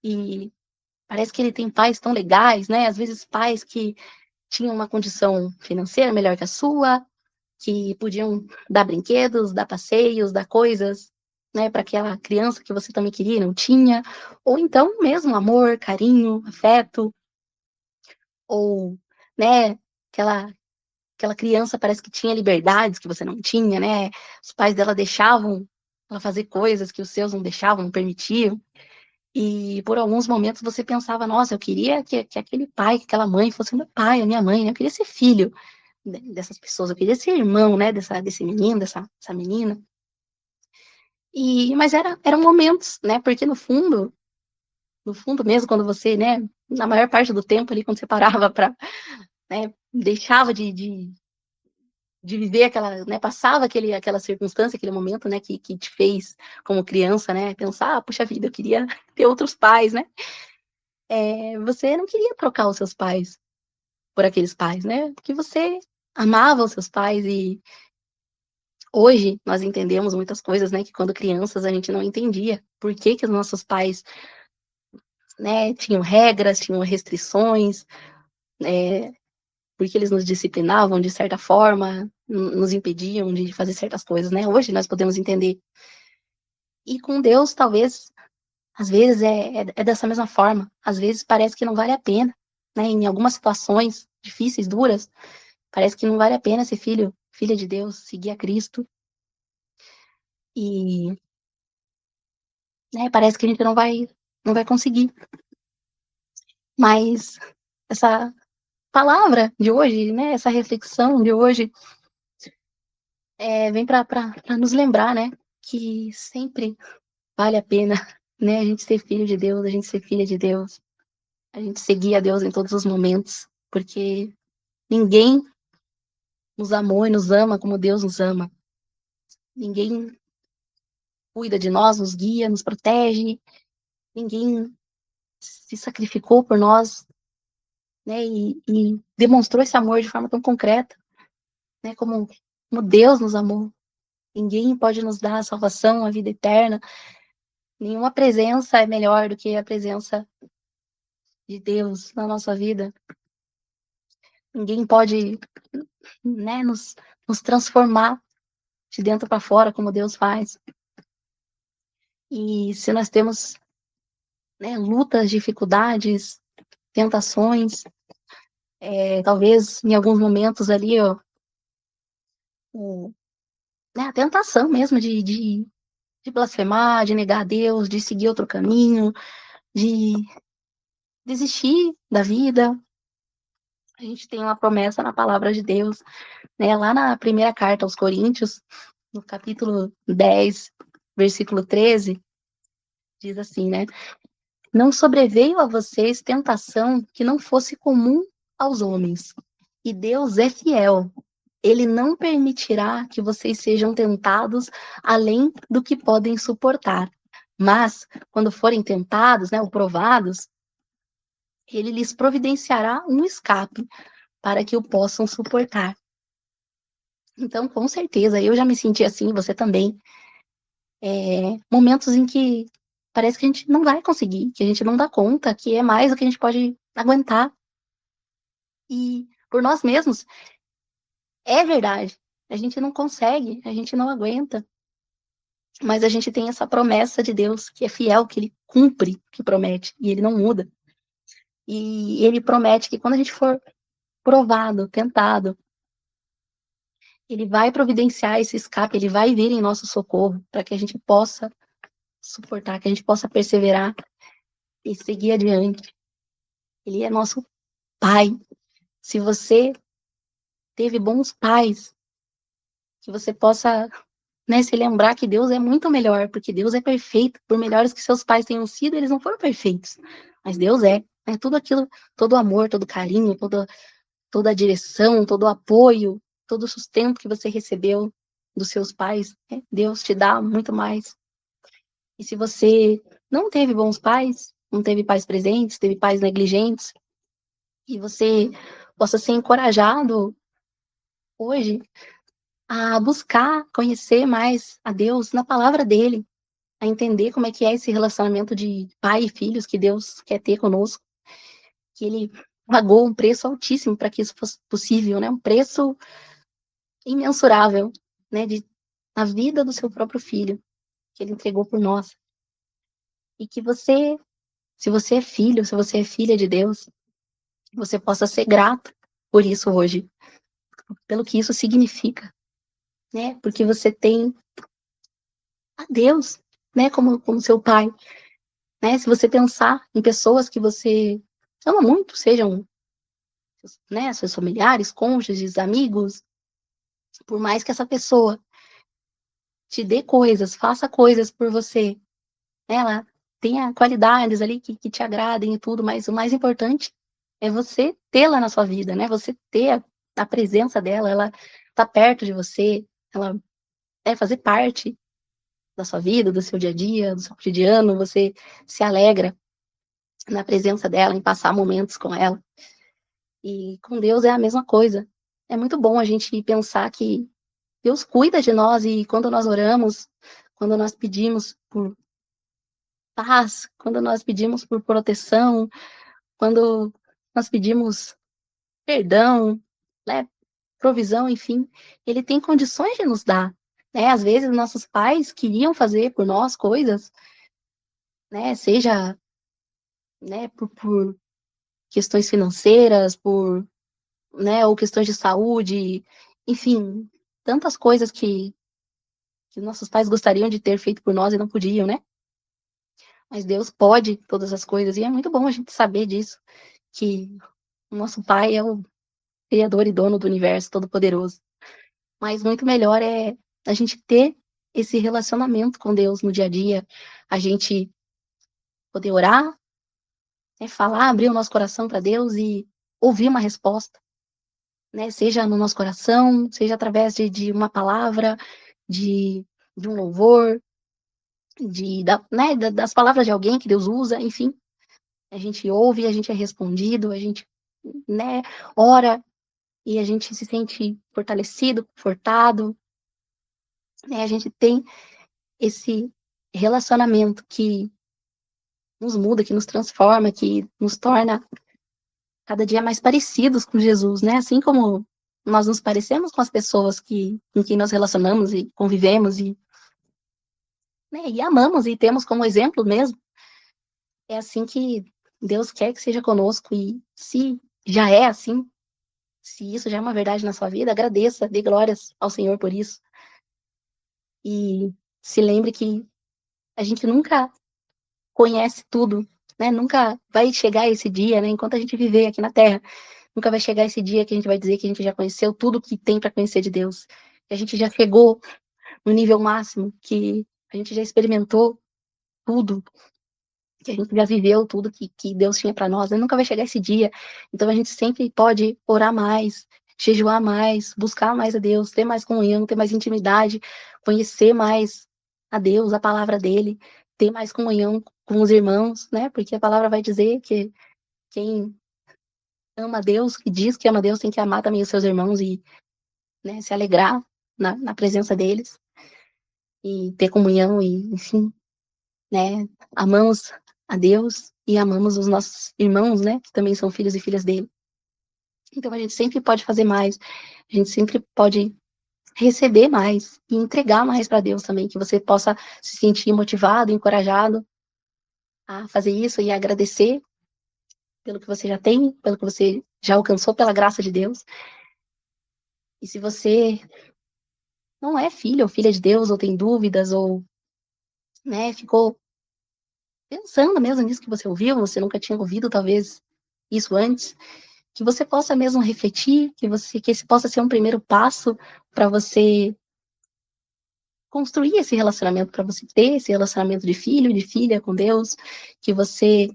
e parece que ele tem pais tão legais, né? Às vezes pais que tinham uma condição financeira melhor que a sua, que podiam dar brinquedos, dar passeios, dar coisas, né, para aquela criança que você também queria e não tinha, ou então mesmo amor, carinho, afeto, ou, né, aquela criança parece que tinha liberdades que você não tinha, né? Os pais dela deixavam ela fazer coisas que os seus não deixavam, não permitiam. E por alguns momentos você pensava, nossa, eu queria que aquele pai, que aquela mãe fosse meu pai, a minha mãe, né? Eu queria ser filho dessas pessoas, eu queria ser irmão, né, desse menino, dessa menina. Mas eram momentos, né? Porque no fundo mesmo, quando você, né, na maior parte do tempo ali, quando você parava para, né, deixava de viver aquela, né, passava aquela circunstância, aquele momento, né, que te fez, como criança, né, pensar, ah, puxa vida, eu queria ter outros pais, né? Você não queria trocar os seus pais por aqueles pais, né? Porque você amava os seus pais e hoje nós entendemos muitas coisas, né, que quando crianças a gente não entendia. Por que que os nossos pais, né, tinham regras, tinham restrições, né, porque eles nos disciplinavam de certa forma, nos impediam de fazer certas coisas, né? Hoje nós podemos entender. E com Deus, talvez, às vezes é dessa mesma forma. Às vezes parece que não vale a pena, né? Em algumas situações difíceis, duras, parece que não vale a pena ser filho, filha de Deus, seguir a Cristo. E, né, parece que a gente não vai conseguir. Mas essa palavra de hoje, né? Essa reflexão de hoje vem para nos lembrar, né? Que sempre vale a pena, né? A gente ser filho de Deus, a gente ser filha de Deus, a gente seguir a Deus em todos os momentos, porque ninguém nos amou e nos ama como Deus nos ama. Ninguém cuida de nós, nos guia, nos protege. Ninguém se sacrificou por nós, né? E demonstrou esse amor de forma tão concreta, né? Como Deus nos amou. Ninguém pode nos dar a salvação, a vida eterna. Nenhuma presença é melhor do que a presença de Deus na nossa vida. Ninguém pode, né, nos transformar de dentro para fora, como Deus faz. E se nós temos, né, lutas, dificuldades, tentações, talvez em alguns momentos ali, ó, né, a tentação mesmo de blasfemar, de negar a Deus, de seguir outro caminho, de desistir da vida. A gente tem uma promessa na palavra de Deus, né, lá na primeira carta aos Coríntios, no capítulo 10, versículo 13, diz assim, né? Não sobreveio a vocês tentação que não fosse comum aos homens. E Deus é fiel. Ele não permitirá que vocês sejam tentados além do que podem suportar. Mas, quando forem tentados, né, ou provados, ele lhes providenciará um escape para que o possam suportar. Então, com certeza, eu já me senti assim, você também. Momentos em que parece que a gente não vai conseguir, que a gente não dá conta, que é mais do que a gente pode aguentar. E por nós mesmos, é verdade. A gente não consegue, a gente não aguenta. Mas a gente tem essa promessa de Deus, que é fiel, que ele cumpre o que promete, e ele não muda. E ele promete que quando a gente for provado, tentado, ele vai providenciar esse escape, ele vai vir em nosso socorro, para que a gente possa suportar, que a gente possa perseverar e seguir adiante. Ele é nosso Pai. Se você teve bons pais, que você possa, né, se lembrar que Deus é muito melhor, porque Deus é perfeito. Por melhores que seus pais tenham sido, eles não foram perfeitos, mas Deus é. Né? Tudo aquilo, todo o amor, todo o carinho, toda a direção, todo o apoio, todo o sustento que você recebeu dos seus pais, né? Deus te dá muito mais. E se você não teve bons pais, não teve pais presentes, teve pais negligentes, e você possa ser encorajado hoje a buscar conhecer mais a Deus na palavra dele, a entender como é que é esse relacionamento de pai e filhos que Deus quer ter conosco, que ele pagou um preço altíssimo para que isso fosse possível, né? Um preço imensurável, né, na vida do seu próprio filho, que ele entregou por nós. E que você, se você é filho, se você é filha de Deus, você possa ser grato por isso hoje, pelo que isso significa, né? Porque você tem a Deus, né, como seu pai, né? Se você pensar em pessoas que você ama muito, sejam, né, seus familiares, cônjuges, amigos, por mais que essa pessoa te dê coisas, faça coisas por você, né, ela tenha qualidades ali que te agradem e tudo, mas o mais importante é você tê-la na sua vida, né? Você ter a presença dela, ela tá perto de você, ela fazer parte da sua vida, do seu dia a dia, do seu cotidiano, você se alegra na presença dela, em passar momentos com ela. E com Deus é a mesma coisa. É muito bom a gente pensar que Deus cuida de nós e quando nós oramos, quando nós pedimos por paz, quando nós pedimos por proteção, quando nós pedimos perdão, né, provisão, enfim, ele tem condições de nos dar, né? Às vezes nossos pais queriam fazer por nós coisas, né, seja, né, por questões financeiras, né, ou questões de saúde, enfim, tantas coisas que nossos pais gostariam de ter feito por nós e não podiam, né? Mas Deus pode todas as coisas e é muito bom a gente saber disso, que o nosso pai é o criador e dono do universo todo-poderoso. Mas muito melhor é a gente ter esse relacionamento com Deus no dia a dia, a gente poder orar, né, falar, abrir o nosso coração para Deus e ouvir uma resposta, né, seja no nosso coração, seja através de uma palavra, de um louvor, né, das palavras de alguém que Deus usa, enfim, a gente ouve, a gente é respondido, a gente, né, ora e a gente se sente fortalecido, confortado, né, a gente tem esse relacionamento que nos muda, que nos transforma, que nos torna cada dia mais parecidos com Jesus, né? Assim como nós nos parecemos com as pessoas com quem nós relacionamos e convivemos e, né, e amamos e temos como exemplo mesmo. É assim que Deus quer que seja conosco e se já é assim, se isso já é uma verdade na sua vida, agradeça, dê glórias ao Senhor por isso. E se lembre que a gente nunca conhece tudo, né? Nunca vai chegar esse dia, né? Enquanto a gente viver aqui na Terra, nunca vai chegar esse dia que a gente vai dizer que a gente já conheceu tudo que tem para conhecer de Deus. Que a gente já chegou no nível máximo, que a gente já experimentou tudo, que a gente já viveu tudo que Deus tinha para nós. Né? Nunca vai chegar esse dia. Então a gente sempre pode orar mais, jejuar mais, buscar mais a Deus, ter mais comunhão, ter mais intimidade, conhecer mais a Deus, a palavra dele, ter mais comunhão com os irmãos, né? Porque a palavra vai dizer que quem ama a Deus, que diz que ama a Deus, tem que amar também os seus irmãos e, né, se alegrar na presença deles e ter comunhão e, enfim, né? Amamos a Deus e amamos os nossos irmãos, né? Que também são filhos e filhas dele. Então a gente sempre pode fazer mais, a gente sempre pode receber mais e entregar mais para Deus também, que você possa se sentir motivado, encorajado a fazer isso e agradecer pelo que você já tem, pelo que você já alcançou pela graça de Deus. E se você não é filho ou filha de Deus, ou tem dúvidas, ou, né, ficou pensando mesmo nisso que você ouviu, você nunca tinha ouvido talvez isso antes, que você possa mesmo refletir, que esse possa ser um primeiro passo para você construir esse relacionamento, para você ter esse relacionamento de filho e de filha com Deus, que você,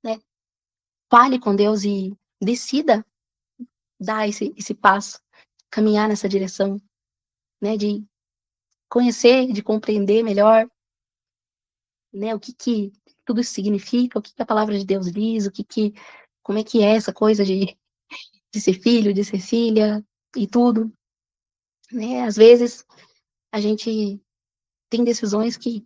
né, fale com Deus e decida dar esse passo, caminhar nessa direção, né, de conhecer, de compreender melhor, né, o que tudo isso significa, o que a palavra de Deus diz, como é que é essa coisa de ser filho, de ser filha e tudo, né? Às vezes a gente tem decisões que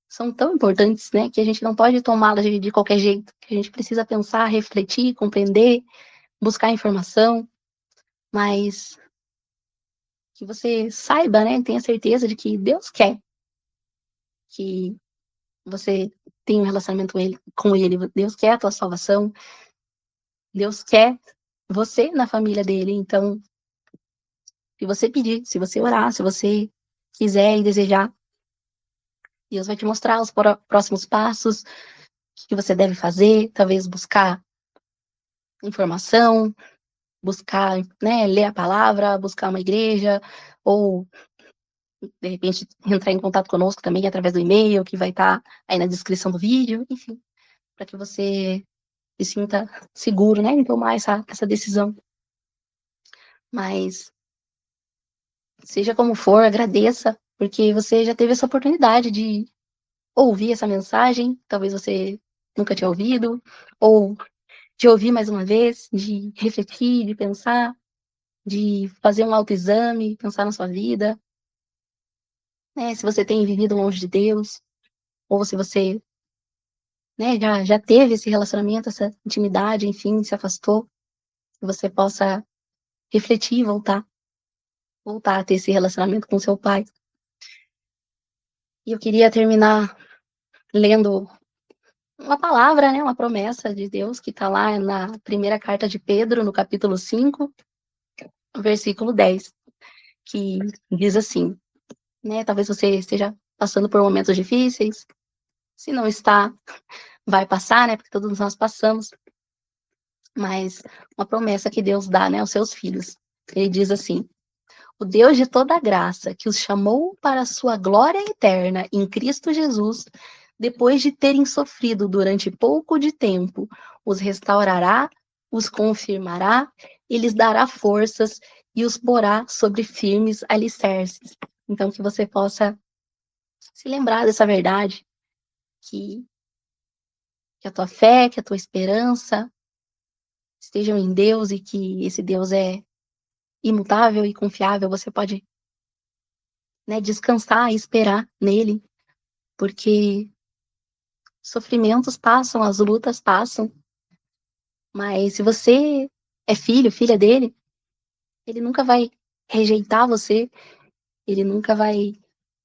são tão importantes, né, que a gente não pode tomá-las de qualquer jeito, que a gente precisa pensar, refletir, compreender, buscar informação, mas que você saiba, né, tenha certeza de que Deus quer que você tenha um relacionamento com ele. Deus quer a tua salvação, Deus quer você na família dele. Então, se você pedir, se você orar, se você quiser e desejar, Deus vai te mostrar os próximos passos, o que você deve fazer, talvez buscar informação, buscar, né, ler a palavra, buscar uma igreja, ou de repente entrar em contato conosco também através do e-mail, que vai estar aí na descrição do vídeo, enfim, para que você se sinta seguro, né, em tomar essa decisão. Mas, seja como for, agradeça, porque você já teve essa oportunidade de ouvir essa mensagem, talvez você nunca tinha ouvido, ou de ouvir mais uma vez, de refletir, de pensar, de fazer um autoexame, pensar na sua vida, né, se você tem vivido longe de Deus, ou se você, né, já teve esse relacionamento, essa intimidade, enfim, se afastou, que você possa refletir e voltar a ter esse relacionamento com seu pai. E eu queria terminar lendo uma palavra, né, uma promessa de Deus que está lá na primeira carta de Pedro, no capítulo 5, versículo 10, que diz assim, né, talvez você esteja passando por momentos difíceis, se não está, vai passar, né, porque todos nós passamos, mas uma promessa que Deus dá, né, aos seus filhos. Ele diz assim: o Deus de toda graça, que os chamou para a sua glória eterna em Cristo Jesus, depois de terem sofrido durante pouco de tempo, os restaurará, os confirmará, e lhes dará forças e os porá sobre firmes alicerces. Então, que você possa se lembrar dessa verdade, que, que a tua fé, que a tua esperança estejam em Deus e que esse Deus é imutável e confiável. Você pode, né, descansar e esperar nele, porque sofrimentos passam, as lutas passam, mas se você é filho, filha dele, ele nunca vai rejeitar você, ele nunca vai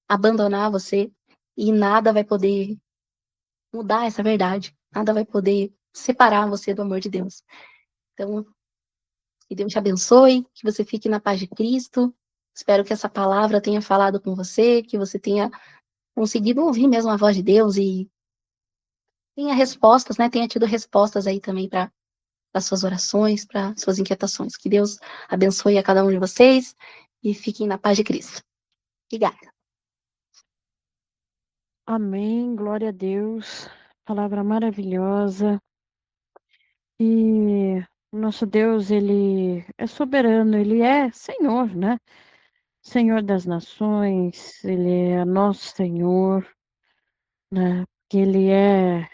abandonar você e nada vai poder mudar essa verdade, nada vai poder separar você do amor de Deus. Então, que Deus te abençoe, que você fique na paz de Cristo. Espero que essa palavra tenha falado com você, que você tenha conseguido ouvir mesmo a voz de Deus e tenha respostas, né? Tenha tido respostas aí também para as suas orações, para suas inquietações. Que Deus abençoe a cada um de vocês e fiquem na paz de Cristo. Obrigada. Amém, glória a Deus. Palavra maravilhosa. E o nosso Deus, ele é soberano, ele é Senhor, né? Senhor das nações, ele é nosso Senhor, né? Que ele é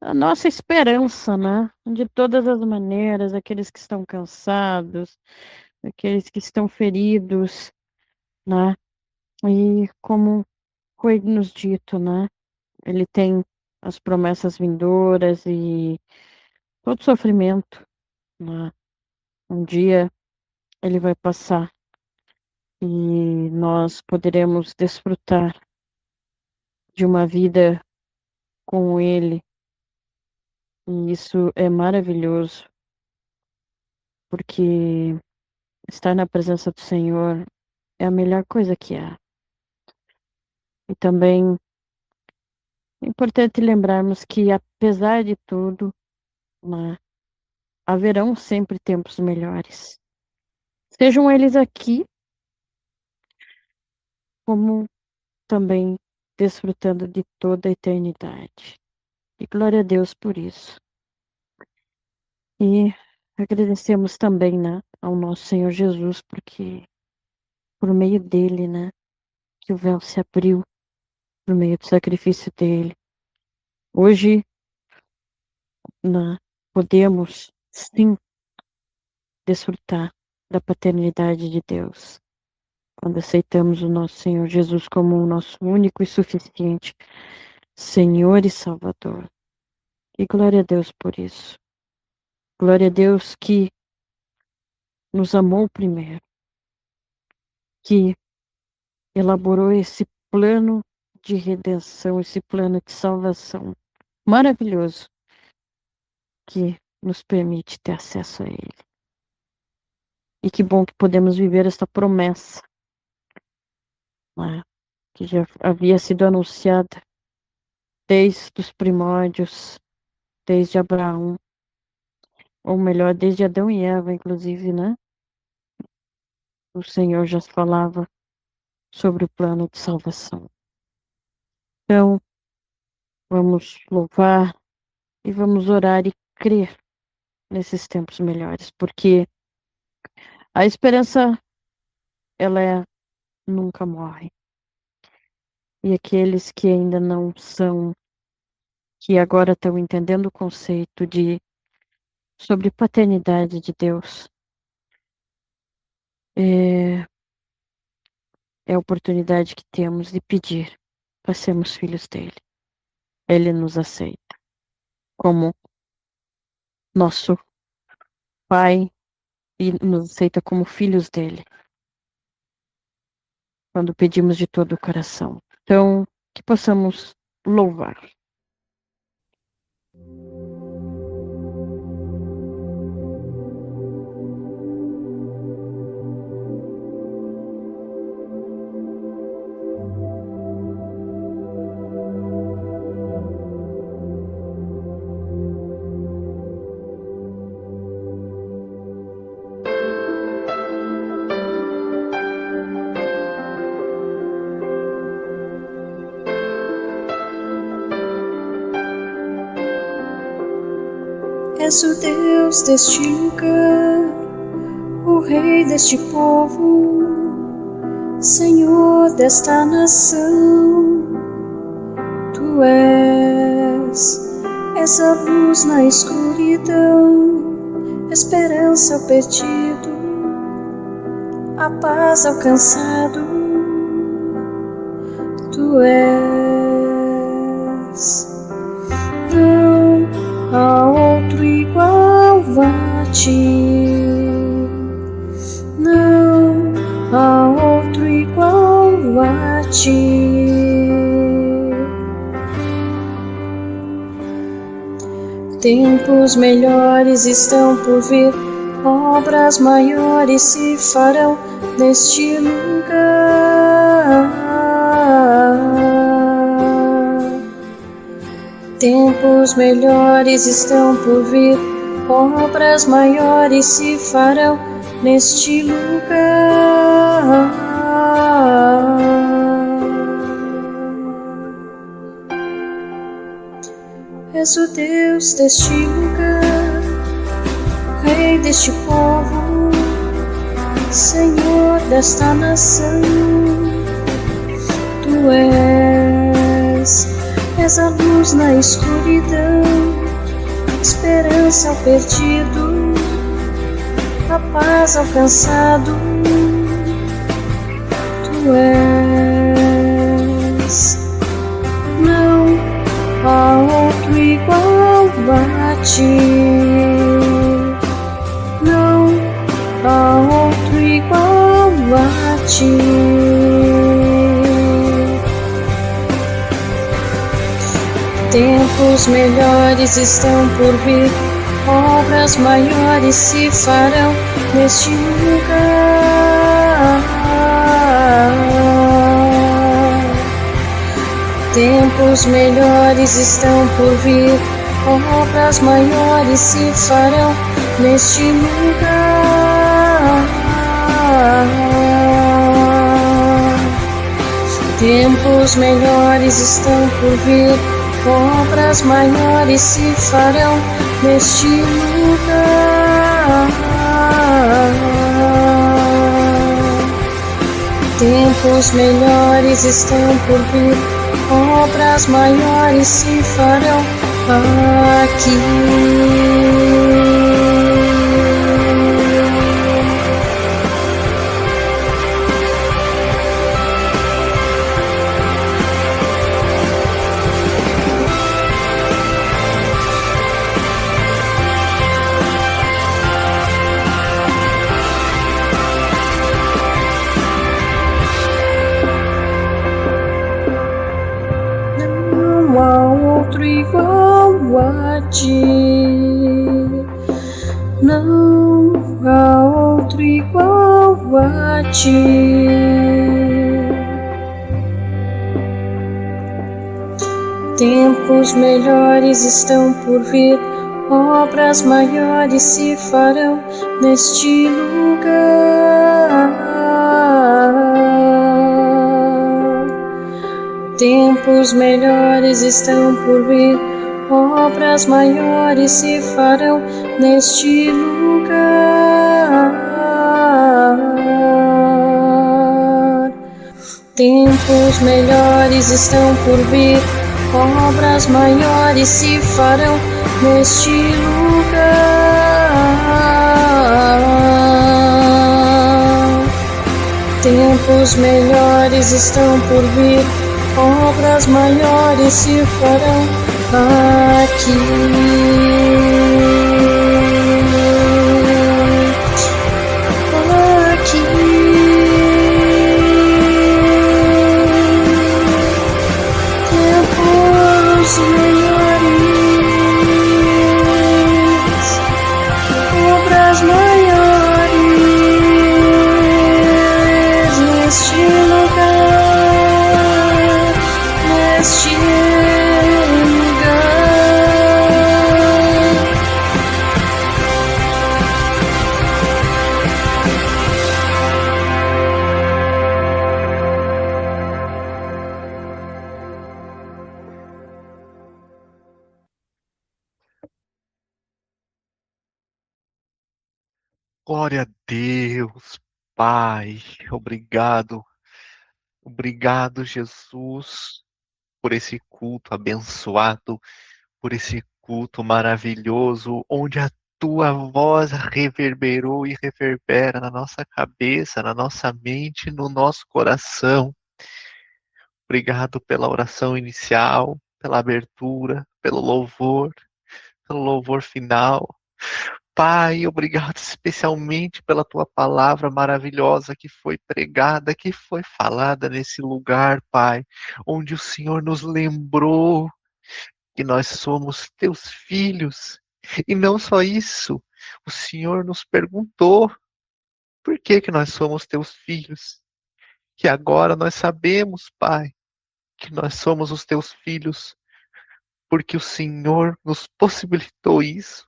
a nossa esperança, né? De todas as maneiras, aqueles que estão cansados, aqueles que estão feridos, né? E como foi nos dito, né? Ele tem as promessas vindouras e todo sofrimento, né? Um dia ele vai passar e nós poderemos desfrutar de uma vida com ele. E isso é maravilhoso, porque estar na presença do Senhor é a melhor coisa que há. E também é importante lembrarmos que, apesar de tudo, né, haverão sempre tempos melhores. Sejam eles aqui, como também desfrutando de toda a eternidade. E glória a Deus por isso. E agradecemos também, né, ao nosso Senhor Jesus, porque por meio dele, né, que o véu se abriu, por meio do sacrifício dele. Hoje, né, podemos, sim, desfrutar da paternidade de Deus, quando aceitamos o nosso Senhor Jesus como o nosso único e suficiente Senhor e Salvador. E glória a Deus por isso. Glória a Deus que nos amou primeiro, que elaborou esse plano de redenção, esse plano de salvação maravilhoso que nos permite ter acesso a Ele. E que bom que podemos viver esta promessa, né, que já havia sido anunciada desde os primórdios, desde Abraão, ou melhor, desde Adão e Eva, inclusive, né? O Senhor já falava sobre o plano de salvação. Então, vamos louvar e vamos orar e crer nesses tempos melhores, porque a esperança, nunca morre. E aqueles que ainda não são, que agora estão entendendo o conceito sobre paternidade de Deus, é a oportunidade que temos de pedir para sermos filhos dele. Ele nos aceita como nosso Pai e nos aceita como filhos dele, quando pedimos de todo o coração. Então, que possamos louvar. És o Deus deste lugar, o Rei deste povo, Senhor desta nação. Tu és a luz na escuridão, esperança ao perdido, a paz ao cansado. Tu és, não há outro igual a ti, não há outro igual a ti. Tempos melhores estão por vir, obras maiores se farão neste lugar. Tempos melhores estão por vir, obras maiores se farão neste lugar. És o Deus deste lugar, Rei deste povo, Senhor desta nação. Tu és a luz na escuridão, esperança ao perdido, a paz ao cansado. Tu és, Não há outro igual a ti. Não há outro igual a ti. Tempos melhores estão por vir, obras maiores se farão neste lugar. Tempos melhores estão por vir, obras maiores se farão neste lugar. Tempos melhores estão por vir, obras maiores se farão neste lugar. Tempos melhores estão por vir, obras maiores se farão aqui. Não há outro igual a ti. Não há outro igual a ti. Tempos melhores estão por vir, obras maiores se farão neste lugar. Tempos melhores estão por vir, obras maiores se farão neste lugar. Tempos melhores estão por vir, obras maiores se farão neste lugar. Tempos melhores estão por vir, obras maiores se farão aqui. Aqui. Tempos melhores, obras maiores neste lugar. Neste lugar. Glória a Deus, Pai. Obrigado. Obrigado, Jesus, por esse culto abençoado, por esse culto maravilhoso, onde a tua voz reverberou e reverbera na nossa cabeça, na nossa mente, no nosso coração. Obrigado pela oração inicial, pela abertura, pelo louvor final. Pai, obrigado especialmente pela tua palavra maravilhosa que foi pregada, que foi falada nesse lugar, Pai, onde o Senhor nos lembrou que nós somos teus filhos. E não só isso, o Senhor nos perguntou por que nós somos teus filhos. Que agora nós sabemos, Pai, que nós somos os teus filhos, porque o Senhor nos possibilitou isso,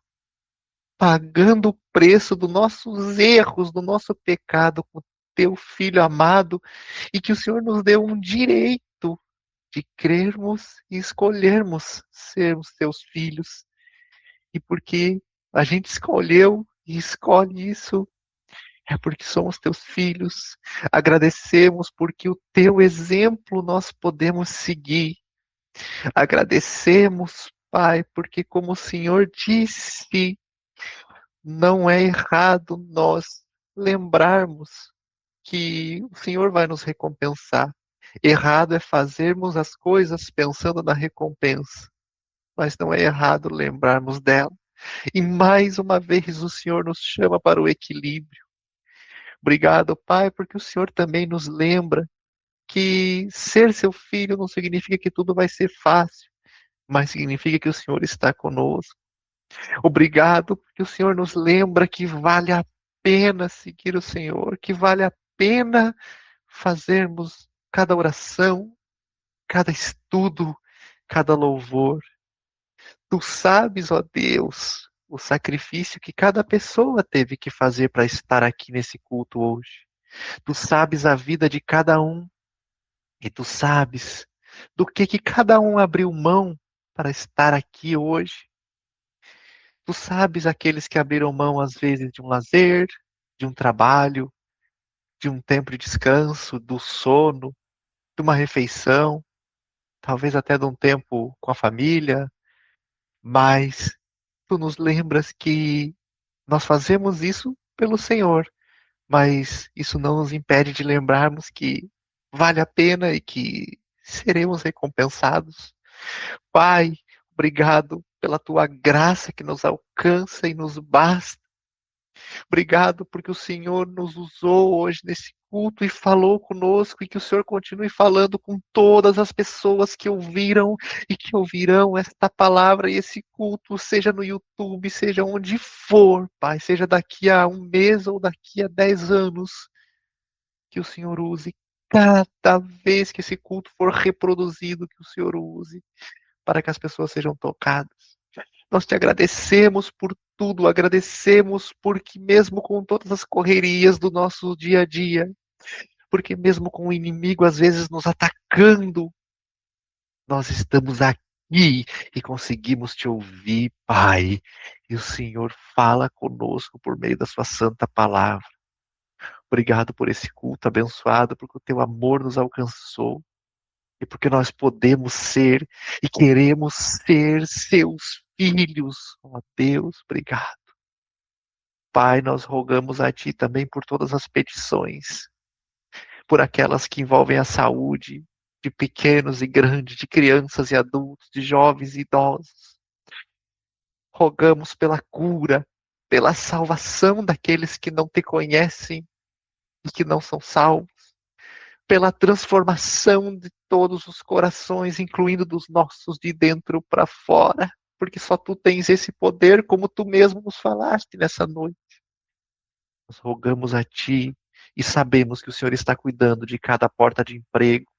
pagando o preço dos nossos erros, do nosso pecado com teu Filho amado, e que o Senhor nos deu um direito de crermos e escolhermos sermos teus filhos. E porque a gente escolheu e escolhe isso, é porque somos teus filhos. Agradecemos porque o teu exemplo nós podemos seguir. Agradecemos, Pai, porque como o Senhor disse, não é errado nós lembrarmos que o Senhor vai nos recompensar. Errado é fazermos as coisas pensando na recompensa, mas não é errado lembrarmos dela. E mais uma vez o Senhor nos chama para o equilíbrio. Obrigado, Pai, porque o Senhor também nos lembra que ser seu filho não significa que tudo vai ser fácil, mas significa que o Senhor está conosco. Obrigado, porque o Senhor nos lembra que vale a pena seguir o Senhor, que vale a pena fazermos cada oração, cada estudo, cada louvor. Tu sabes, ó Deus, o sacrifício que cada pessoa teve que fazer para estar aqui nesse culto hoje. Tu sabes a vida de cada um e tu sabes do que cada um abriu mão para estar aqui hoje. Tu sabes aqueles que abriram mão, às vezes, de um lazer, de um trabalho, de um tempo de descanso, do sono, de uma refeição, talvez até de um tempo com a família, mas tu nos lembras que nós fazemos isso pelo Senhor, mas isso não nos impede de lembrarmos que vale a pena e que seremos recompensados. Pai, obrigado pela tua graça que nos alcança e nos basta. Obrigado porque o Senhor nos usou hoje nesse culto e falou conosco, e que o Senhor continue falando com todas as pessoas que ouviram e que ouvirão esta palavra e esse culto, seja no YouTube, seja onde for, Pai, seja daqui a um mês ou daqui a 10 anos, que o Senhor use cada vez que esse culto for reproduzido, que o Senhor use para que as pessoas sejam tocadas. Nós te agradecemos por tudo, agradecemos porque mesmo com todas as correrias do nosso dia a dia, porque mesmo com o inimigo às vezes nos atacando, nós estamos aqui e conseguimos te ouvir, Pai. E o Senhor fala conosco por meio da sua santa palavra. Obrigado por esse culto abençoado, porque o teu amor nos alcançou e porque nós podemos ser e queremos ser seus filhos. Ó Deus, obrigado. Pai, nós rogamos a Ti também por todas as petições, por aquelas que envolvem a saúde de pequenos e grandes, de crianças e adultos, de jovens e idosos. Rogamos pela cura, pela salvação daqueles que não Te conhecem e que não são salvos, pela transformação de todos os corações, incluindo dos nossos de dentro para fora, porque só Tu tens esse poder, como Tu mesmo nos falaste nessa noite. Nós rogamos a Ti e sabemos que o Senhor está cuidando de cada porta de emprego,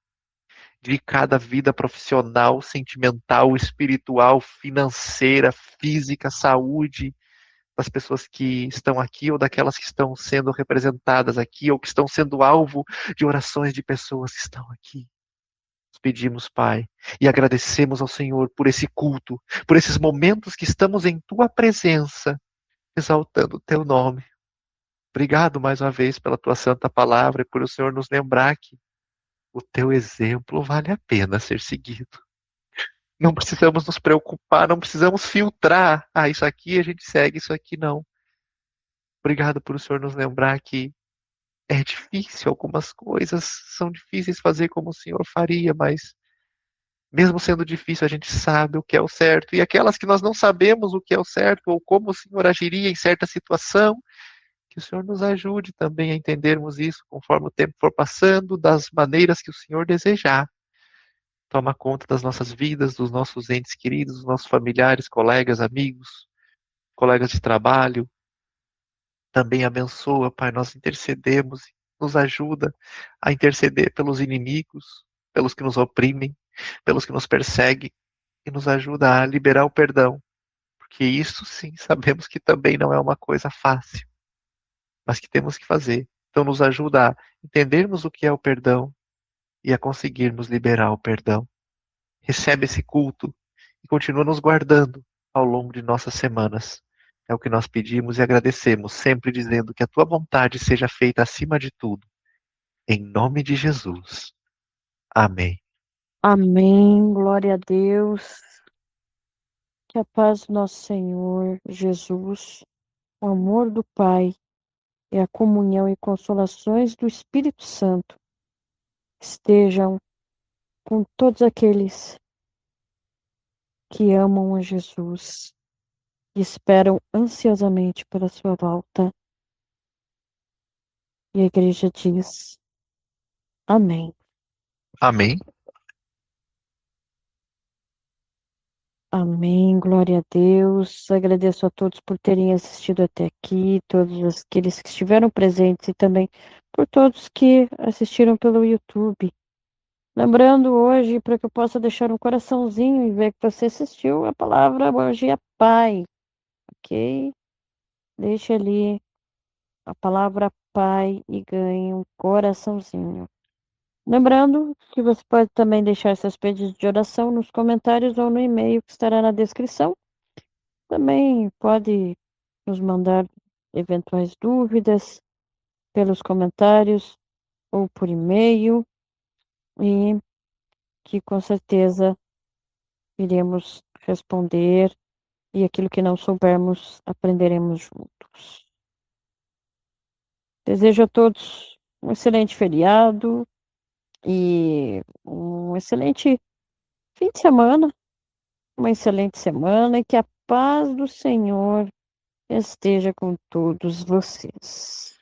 de cada vida profissional, sentimental, espiritual, financeira, física, saúde, das pessoas que estão aqui ou daquelas que estão sendo representadas aqui ou que estão sendo alvo de orações de pessoas que estão aqui. Nós pedimos, Pai, e agradecemos ao Senhor por esse culto, por esses momentos que estamos em Tua presença, exaltando o Teu nome. Obrigado mais uma vez pela Tua santa palavra e por o Senhor nos lembrar que o Teu exemplo vale a pena ser seguido. Não precisamos nos preocupar, não precisamos filtrar. Ah, isso aqui a gente segue, isso aqui não. Obrigado por o Senhor nos lembrar que é difícil, algumas coisas são difíceis fazer como o Senhor faria, mas mesmo sendo difícil, a gente sabe o que é o certo. E aquelas que nós não sabemos o que é o certo ou como o Senhor agiria em certa situação, que o Senhor nos ajude também a entendermos isso conforme o tempo for passando, das maneiras que o Senhor desejar. Toma conta das nossas vidas, dos nossos entes queridos, dos nossos familiares, colegas, amigos, colegas de trabalho. Também abençoa, Pai, nós intercedemos, nos ajuda a interceder pelos inimigos, pelos que nos oprimem, pelos que nos perseguem, e nos ajuda a liberar o perdão, porque isso sim sabemos que também não é uma coisa fácil, mas que temos que fazer. Então nos ajuda a entendermos o que é o perdão e a conseguirmos liberar o perdão. Recebe esse culto e continua nos guardando ao longo de nossas semanas. É o que nós pedimos e agradecemos, sempre dizendo que a tua vontade seja feita acima de tudo. Em nome de Jesus. Amém. Amém. Glória a Deus. Que a paz do nosso Senhor Jesus, o amor do Pai e a comunhão e consolações do Espírito Santo estejam com todos aqueles que amam a Jesus e esperam ansiosamente pela sua volta. E a igreja diz: Amém. Amém. Amém, glória a Deus. Agradeço a todos por terem assistido até aqui, todos aqueles que estiveram presentes e também por todos que assistiram pelo YouTube. Lembrando hoje, para que eu possa deixar um coraçãozinho e ver que você assistiu, a palavra hoje é Pai, ok? Deixe ali a palavra Pai e ganhe um coraçãozinho. Lembrando que você pode também deixar seus pedidos de oração nos comentários ou no e-mail que estará na descrição. Também pode nos mandar eventuais dúvidas pelos comentários ou por e-mail e que com certeza iremos responder e aquilo que não soubermos aprenderemos juntos. Desejo a todos um excelente feriado e um excelente fim de semana, uma excelente semana e que a paz do Senhor esteja com todos vocês.